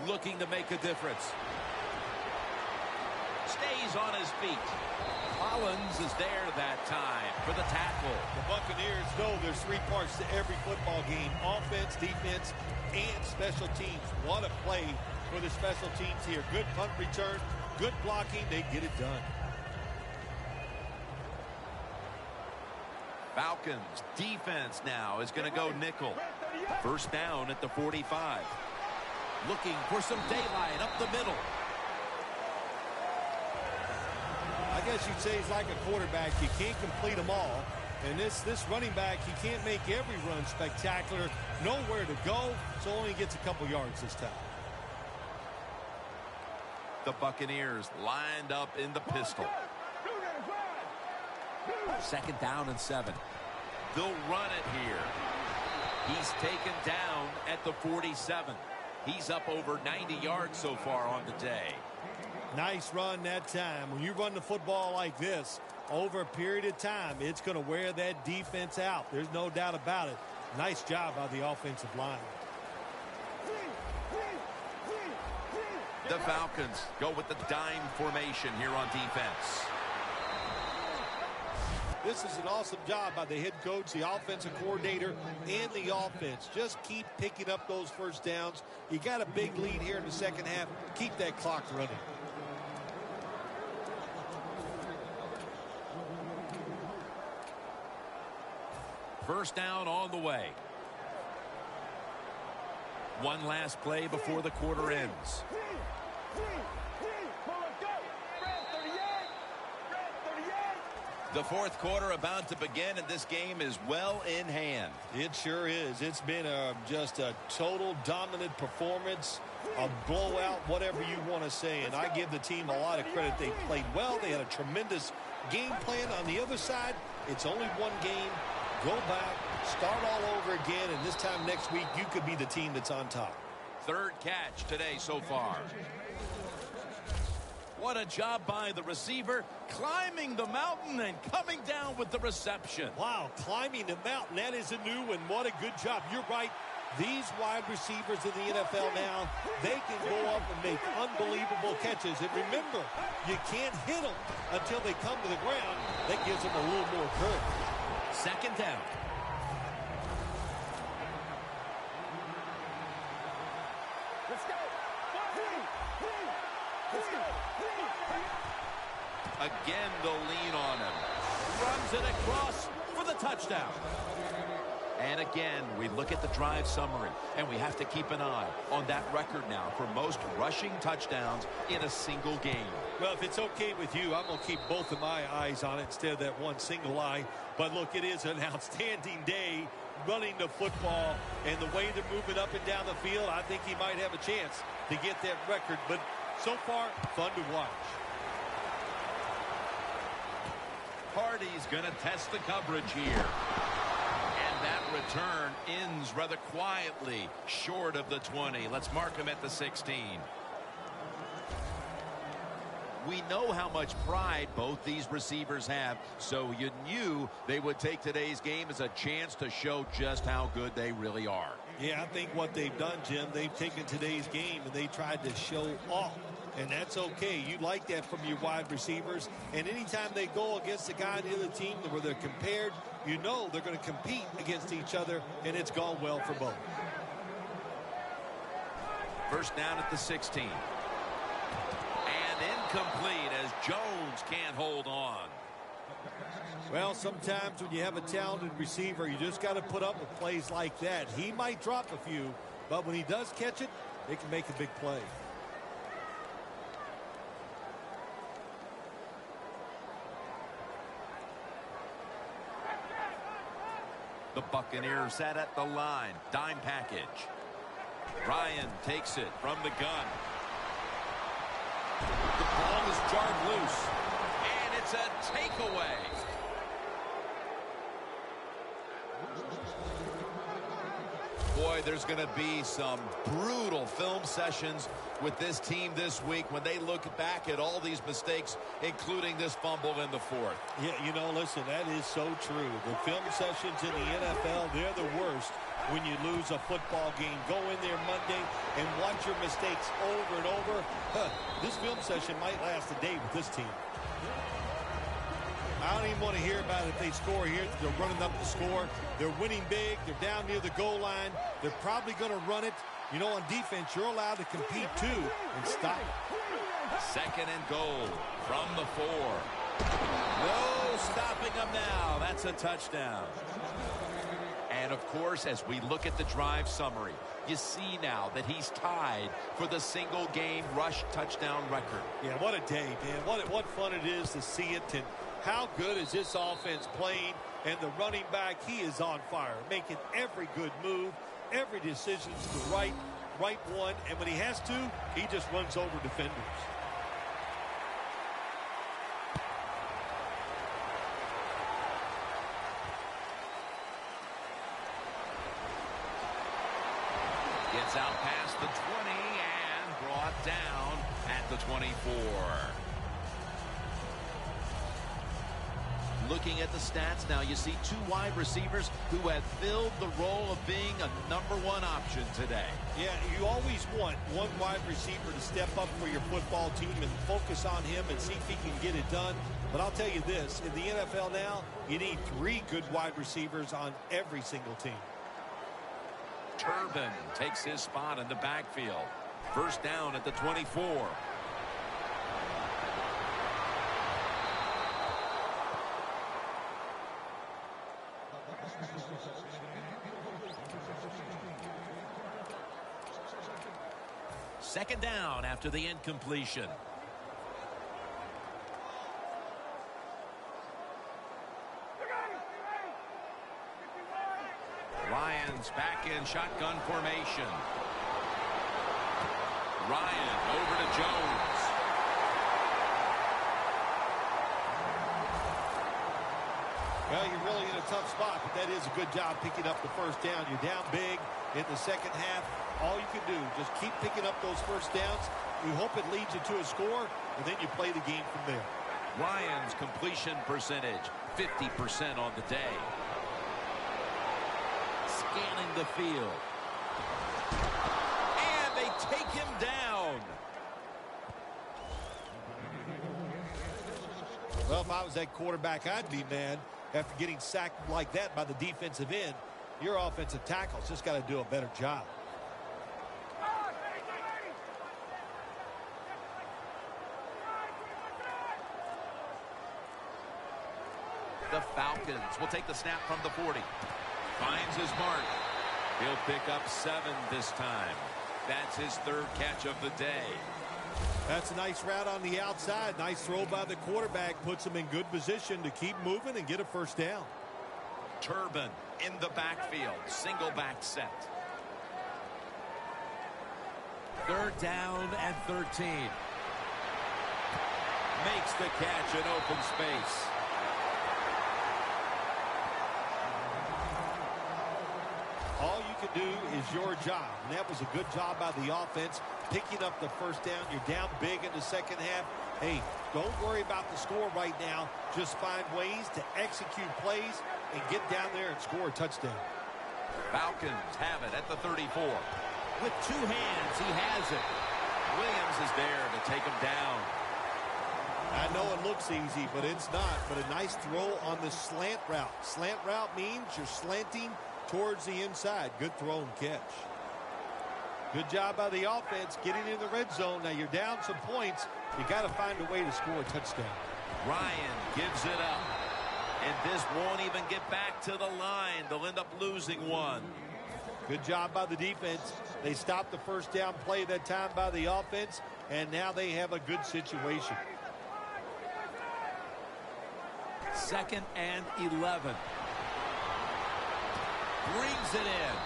Looking to make a difference. Stays on his feet. Collins is there that time for the tackle. The Buccaneers know there's three parts to every football game: offense, defense, and special teams. What a play for the special teams here. Good punt return, good blocking. They get it done. Falcons defense now is going to go nickel. First down at the 45. Looking for some daylight up the middle. I guess you'd say he's like a quarterback. You can't complete them all. And this running back, he can't make every run spectacular. Nowhere to go, so only gets a couple yards this time. The Buccaneers lined up in the pistol. Second down and 7. They'll run it here. He's taken down at the 47. He's up over 90 yards so far on the day. Nice run that time. When you run the football like this over a period of time, it's going to wear that defense out. There's no doubt about it. Nice job by the offensive line. The Falcons go with the dime formation here on defense. This is an awesome job by the head coach, the offensive coordinator, and the offense. Just keep picking up those first downs. You got a big lead here in the second half. Keep that clock running. First down on the way. One last play before the quarter ends. The fourth quarter about to begin, and this game is well in hand. It sure is. It's been just a total dominant performance, a blowout, whatever you want to say. And I give the team a lot of credit. They played well. They had a tremendous game plan. On the other side, it's only one game. Go back, start all over again, and this time next week, you could be the team that's on top. Third catch today so far. What a job by the receiver, climbing the mountain and coming down with the reception. Wow, climbing the mountain, that is a new one. What a good job. You're right. These wide receivers in the NFL now, they can go up and make unbelievable catches. And remember, you can't hit them until they come to the ground. That gives them a little more curve. Second down. Let's go. Let's go. Again, they'll lean on him. Runs it across for the touchdown. And again, we look at the drive summary, and we have to keep an eye on that record now for most rushing touchdowns in a single game. Well, if it's okay with you, I'm going to keep both of my eyes on it instead of that one single eye. But look, it is an outstanding day running the football, and the way they're moving up and down the field, I think he might have a chance to get that record. But so far, fun to watch. Hardy's going to test the coverage here. And that return ends rather quietly short of the 20. Let's mark him at the 16. We know how much pride both these receivers have, so you knew they would take today's game as a chance to show just how good they really are. Yeah, I think what they've done, Jim, they've taken today's game and they tried to show off. And that's okay. You like that from your wide receivers. And anytime they go against the guy on the other team where they're compared, you know they're going to compete against each other, and it's gone well for both. First down at the 16. And incomplete as Jones can't hold on. Well, sometimes when you have a talented receiver, you just got to put up with plays like that. He might drop a few, but when he does catch it, they can make a big play. The Buccaneers sat at the line. Dime package. Ryan takes it from the gun. The ball is jarred loose. And it's a takeaway. Boy, there's going to be some brutal film sessions with this team this week when they look back at all these mistakes, including this fumble in the fourth. Yeah, you know, listen, that is so true. The film sessions in the NFL, they're the worst when you lose a football game. Go in there Monday and watch your mistakes over and over. This film session might last a day with this team. I don't even want to hear about it if they score here. They're running up the score. They're winning big. They're down near the goal line. They're probably going to run it. You know, on defense, you're allowed to compete too and stop it. Second and goal from the 4. No stopping them now. That's a touchdown. And, of course, as we look at the drive summary, you see now that he's tied for the single-game rush touchdown record. Yeah, what a day, man. What fun it is to see it. And how good is this offense playing? And the running back, he is on fire, making every good move, every decision to the right one. And when he has to, he just runs over defenders. Gets out past the 20 and brought down at the 24. Looking at the stats now, you see 2 wide receivers who have filled the role of being a #1 option today. Yeah, you always want one wide receiver to step up for your football team and focus on him and see if he can get it done. But I'll tell you this, in the NFL now, you need 3 good wide receivers on every single team. Turbin takes his spot in the backfield. First down at the 24. Second down after the incompletion. Ryan's back in shotgun formation. Ryan over to Jones. Well, you're really in a tough spot, but that is a good job picking up the first down. You're down big in the second half. All you can do, just keep picking up those first downs. You hope it leads you to a score, and then you play the game from there. Ryan's completion percentage, 50% on the day. Scanning the field. And they take him down. Well, if I was that quarterback, I'd be mad after getting sacked like that by the defensive end. Your offensive tackle's just got to do a better job. The Falcons will take the snap from the 40. Finds his mark. He'll pick up 7 this time. That's his 3rd catch of the day. That's a nice route on the outside. Nice throw by the quarterback. Puts him in good position to keep moving and get a first down. Turbin in the backfield. Single back set. 3rd down and 13. Makes the catch in open space. All you can do is your job. And that was a good job by the offense, picking up the first down. You're down big in the second half. Hey, don't worry about the score right now. Just find ways to execute plays and get down there and score a touchdown. Falcons have it at the 34. With 2 hands, he has it. Williams is there to take him down. I know it looks easy, but it's not. But a nice throw on the slant route. Slant route means you're slanting towards the inside. Good throw and catch. Good job by the offense getting in the red zone. Now you're down some points. You got to find a way to score a touchdown. Ryan gives it up. And this won't even get back to the line. They'll end up losing one. Good job by the defense. They stopped the first down play that time by the offense, and now they have a good situation. 2nd and 11. Brings it in.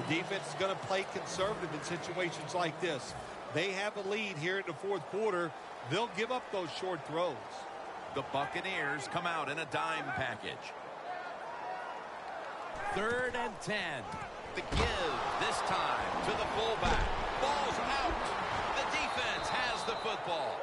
The defense is going to play conservative in situations like this. They have a lead here in the fourth quarter. They'll give up those short throws. The Buccaneers come out in a dime package. 3rd and 10. The give this time to the fullback. Ball's out. The defense has the football.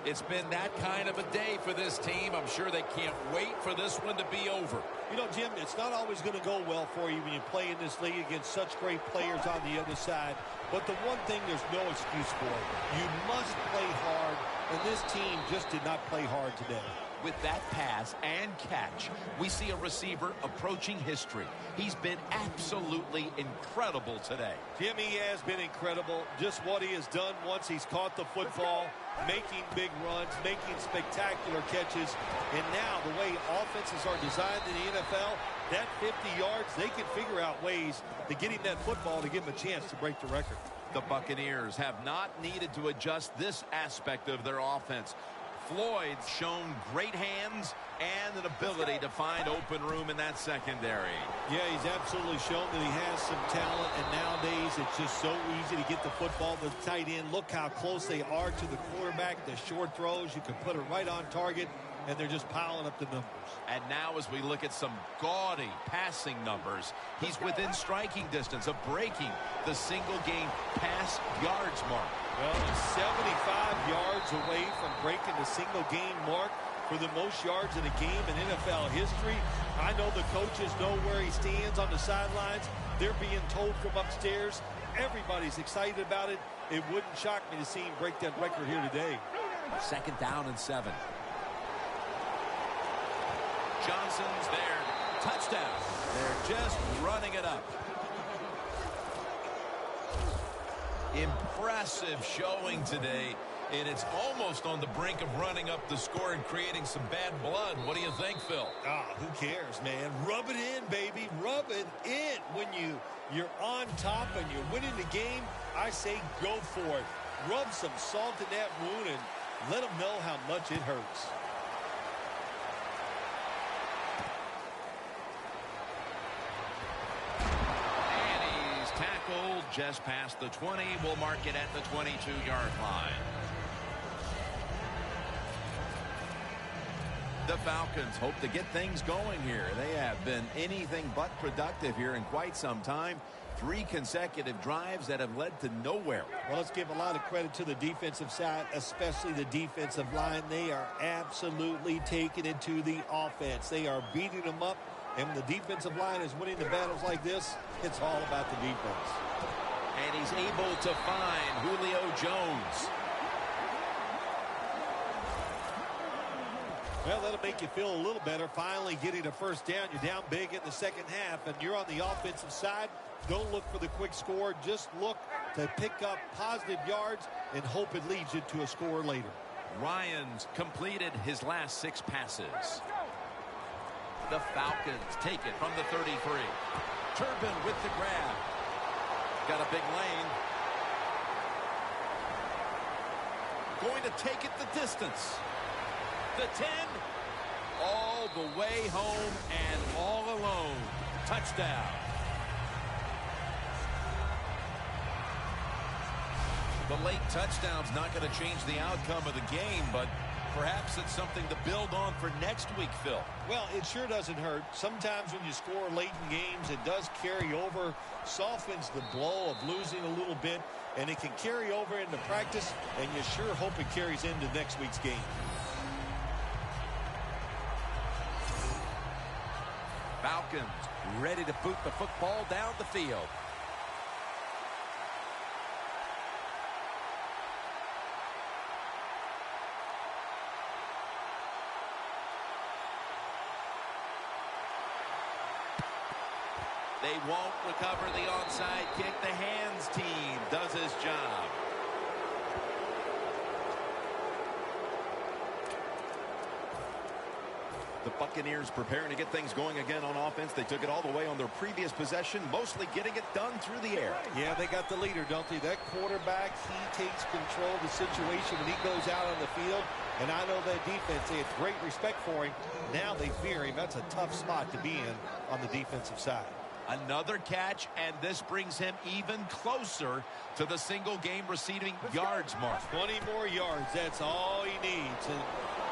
It's been that kind of a day for this team. I'm sure they can't wait for this one to be over. You know, Jim, it's not always going to go well for you when you play in this league against such great players on the other side. But the one thing there's no excuse for, you must play hard, and this team just did not play hard today. With that pass and catch, we see a receiver approaching history. He's been absolutely incredible today. Jim, he has been incredible. Just what he has done once he's caught the football, making big runs, making spectacular catches. And now the way offenses are designed in the NFL, that 50 yards, they can figure out ways to get him that football to give him a chance to break the record. The Buccaneers have not needed to adjust this aspect of their offense. Floyd's shown great hands and an ability to find open room in that secondary. Yeah, he's absolutely shown that he has some talent, and nowadays it's just so easy to get the football to the tight end. Look how close they are to the quarterback. The short throws, you can put it right on target, and they're just piling up the numbers. And now as we look at some gaudy passing numbers, he's within striking distance of breaking the single-game pass yards mark. Well, he's 75 yards away from breaking the single-game mark for the most yards in a game in NFL history. I know the coaches know where he stands on the sidelines. They're being told from upstairs. Everybody's excited about it. It wouldn't shock me to see him break that record here today. 2nd down and 7. Johnson's there. Touchdown. They're just running it up. Impressive showing today, and it's almost on the brink of running up the score and creating some bad blood. What do you think, Phil? Who cares, man? Rub it in, baby. Rub it in. When you're on top and you're winning the game, I say go for it. Rub some salt in that wound and let them know how much it hurts. Tackled just past the 20. We'll mark it at the 22-yard line. The Falcons hope to get things going here. They have been anything but productive here in quite some time. 3 consecutive drives that have led to nowhere. Well, let's give a lot of credit to the defensive side, especially the defensive line. They are absolutely taking it to the offense. They are beating them up. And when the defensive line is winning the battles like this, it's all about the defense. And he's able to find Julio Jones. Well, that'll make you feel a little better. Finally getting a first down. You're down big in the second half, and you're on the offensive side. Don't look for the quick score. Just look to pick up positive yards and hope it leads you to a score later. Ryan's completed his last 6 passes. The Falcons take it from the 33. Turbin with the grab. Got a big lane. Going to take it the distance. The 10. All the way home and all alone. Touchdown. The late touchdown's not going to change the outcome of the game, but perhaps it's something to build on for next week, Phil. Well, it sure doesn't hurt. Sometimes when you score late in games, it does carry over, softens the blow of losing a little bit, and it can carry over into practice, and you sure hope it carries into next week's game. Falcons ready to boot the football down the field. They won't recover the onside kick. The hands team does his job. The Buccaneers preparing to get things going again on offense. They took it all the way on their previous possession, mostly getting it done through the air. Yeah, they got the leader, don't they? That quarterback, he takes control of the situation when he goes out on the field. And I know that defense, they have great respect for him. Now they fear him. That's a tough spot to be in on the defensive side. Another catch, and this brings him even closer to the single game receiving yards mark. 20 more yards, that's all he needs.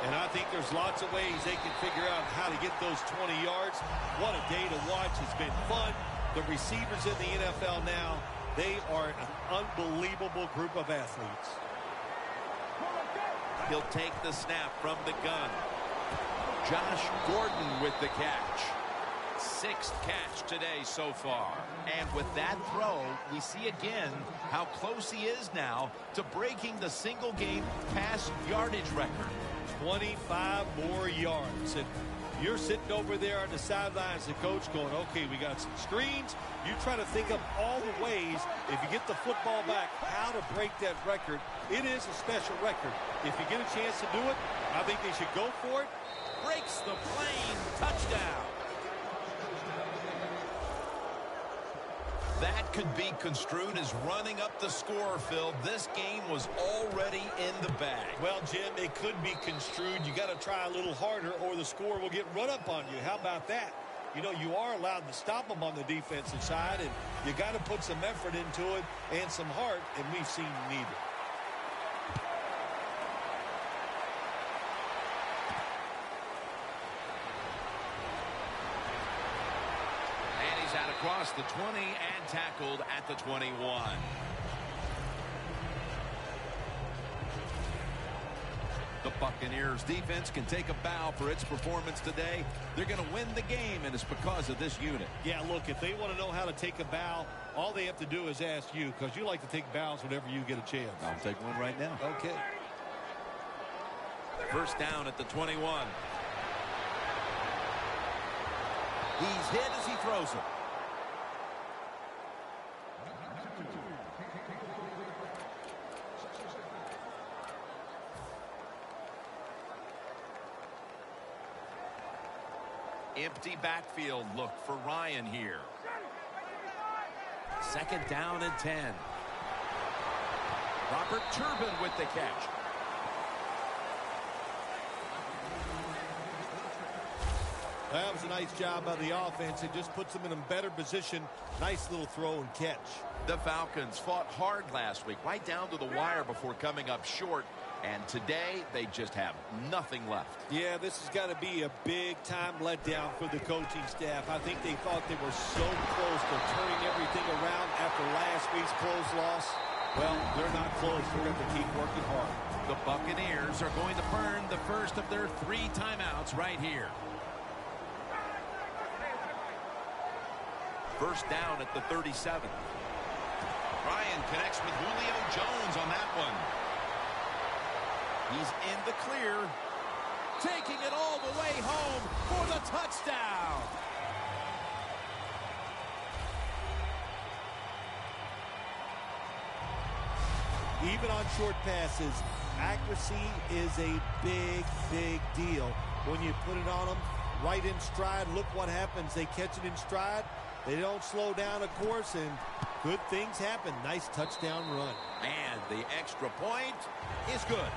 And I think there's lots of ways they can figure out how to get those 20 yards. What a day to watch. It's been fun. The receivers in the NFL now, they are an unbelievable group of athletes. He'll take the snap from the gun. Josh Gordon with the catch. Sixth catch today so far. And with that throw, we see again how close he is now to breaking the single game pass yardage record. 25 more yards. And you're sitting over there on the sidelines, the coach going, okay, we got some screens. You try to think of all the ways, if you get the football back, how to break that record. It is a special record. If you get a chance to do it, I think they should go for it. Breaks the plane. Touchdown. That could be construed as running up the score, Phil. This game was already in the bag. Well, Jim, it could be construed. You got to try a little harder or the score will get run up on you. How about that? You know, you are allowed to stop them on the defensive side, and you got to put some effort into it and some heart, and we've seen neither. Out across the 20 and tackled at the 21. The Buccaneers defense can take a bow for its performance today. They're going to win the game, and it's because of this unit. Yeah, look, if they want to know how to take a bow, all they have to do is ask you, because you like to take bows whenever you get a chance. I'll take one right now. Okay. First down at the 21. He's hit as he throws it. Empty backfield look for Ryan here. Second down and 10. Robert Turbin with the catch. That was a nice job by the offense. It just puts them in a better position. Nice little throw and catch. The Falcons fought hard last week, right down to the wire before coming up short. And today, they just have nothing left. Yeah, this has got to be a big-time letdown for the coaching staff. I think they thought they were so close to turning everything around after last week's close loss. Well, they're not close. They're going to keep working hard. The Buccaneers are going to burn the first of their 3 timeouts right here. First down at the 37. Ryan connects with Julio Jones on that one. He's in the clear, taking it all the way home for the touchdown. Even on short passes, accuracy is a big, big deal. When you put it on them right in stride, look what happens. They catch it in stride. They don't slow down, of course, and good things happen. Nice touchdown run. And the extra point is good.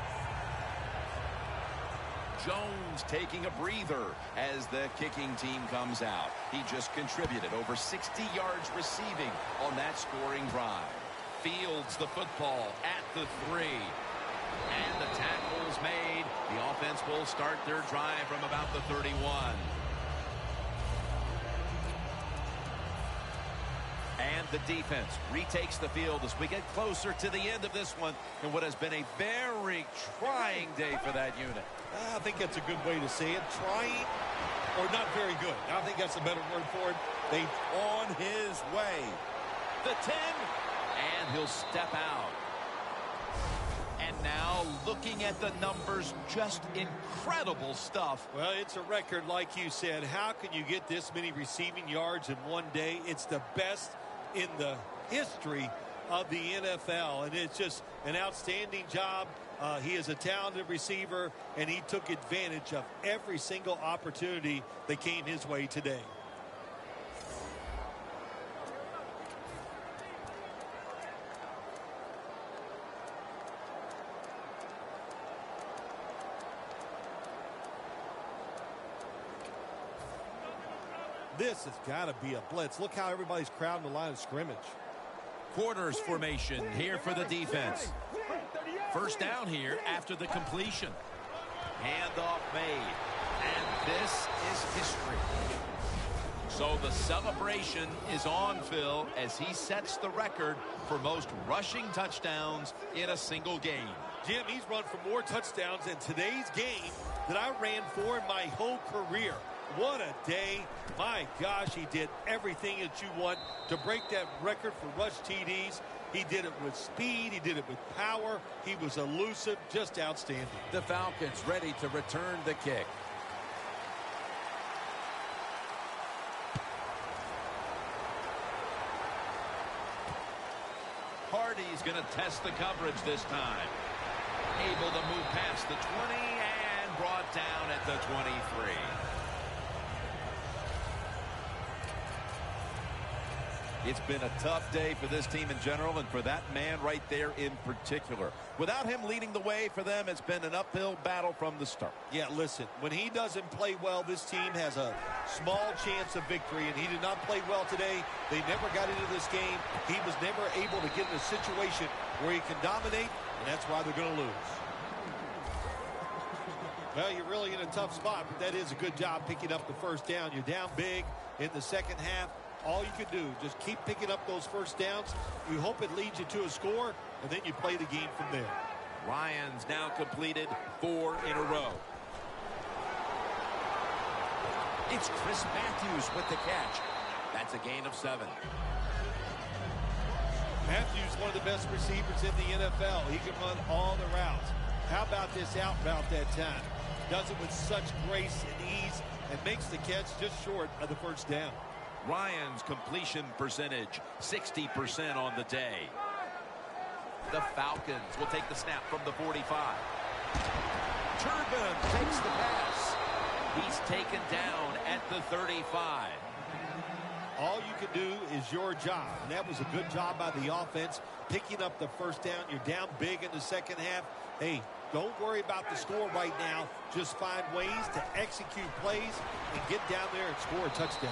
Jones taking a breather as the kicking team comes out. He just contributed over 60 yards receiving on that scoring drive. Fields the football at the 3. And the tackle's made. The offense will start their drive from about the 31. And the defense retakes the field as we get closer to the end of this one in what has been a very trying day for that unit. I think that's a good way to say it. Trying or not very good. I think that's a better word for it. They on his way. The 10, and he'll step out. And now, looking at the numbers, just incredible stuff. Well, it's a record, like you said. How can you get this many receiving yards in one day? It's the best in the history of the NFL, and it's just an outstanding job. He is a talented receiver, and he took advantage of every single opportunity that came his way today. This has got to be a blitz. Look how everybody's crowding the line of scrimmage. Quarters formation here for the defense. First down here after the completion. Handoff made. And this is history. So the celebration is on, Phil, as he sets the record for most rushing touchdowns in a single game. Jim, he's run for more touchdowns in today's game than I ran for in my whole career. What a day. My gosh, he did everything that you want to break that record for rush TDs. He did it with speed. He did it with power. He was elusive. Just outstanding. The Falcons ready to return the kick. Hardy's going to test the coverage this time. Able to move past the 20 and brought down at the 23. It's been a tough day for this team in general, and for that man right there in particular. Without him leading the way for them, it's been an uphill battle from the start. Yeah, listen, when he doesn't play well, this team has a small chance of victory, and he did not play well today. They never got into this game. He was never able to get in a situation where he can dominate, and that's why they're going to lose. Well, you're really in a tough spot, but that is a good job picking up the first down. You're down big in the second half. All you can do, just keep picking up those first downs. You hope it leads you to a score, and then you play the game from there. Ryan's now completed 4 in a row. It's Chris Matthews with the catch. That's a gain of 7. Matthews, one of the best receivers in the NFL. He can run all the routes. How about this out route that time? Does it with such grace and ease and makes the catch just short of the first down. Ryan's completion percentage, 60% on the day. The Falcons will take the snap from the 45. Turbin takes the pass. He's taken down at the 35. All you can do is your job, and that was a good job by the offense, picking up the first down. You're down big in the second half. Hey, don't worry about the score right now. Just find ways to execute plays and get down there and score a touchdown.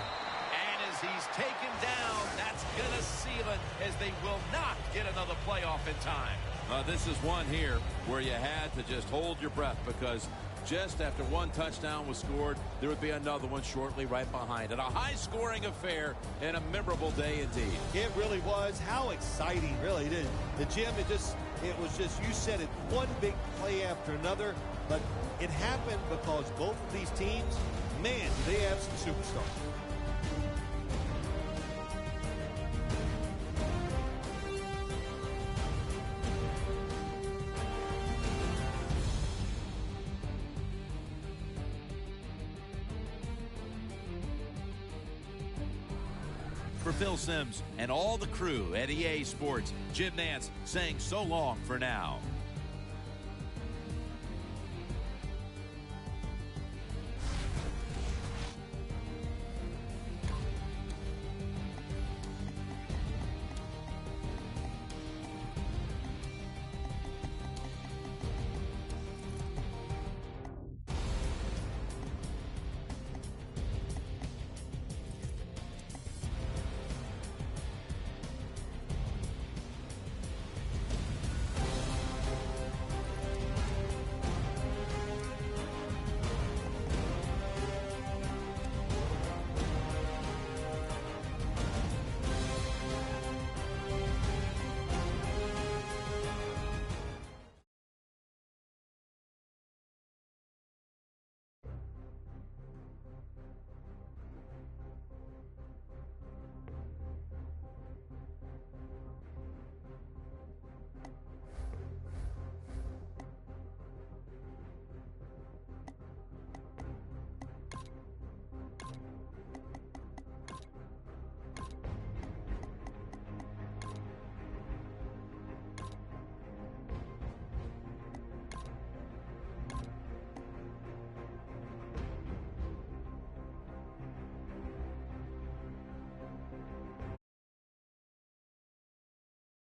He's taken down. That's going to seal it, as they will not get another playoff in time. This is one here where you had to just hold your breath, because just after one touchdown was scored, there would be another one shortly right behind it. A high-scoring affair and a memorable day indeed. It really was. How exciting, really. The Jim, it was just, you said it, one big play after another, but it happened because both of these teams, man, do they have some superstars. For Phil Simms and all the crew at EA Sports, Jim Nantz saying so long for now.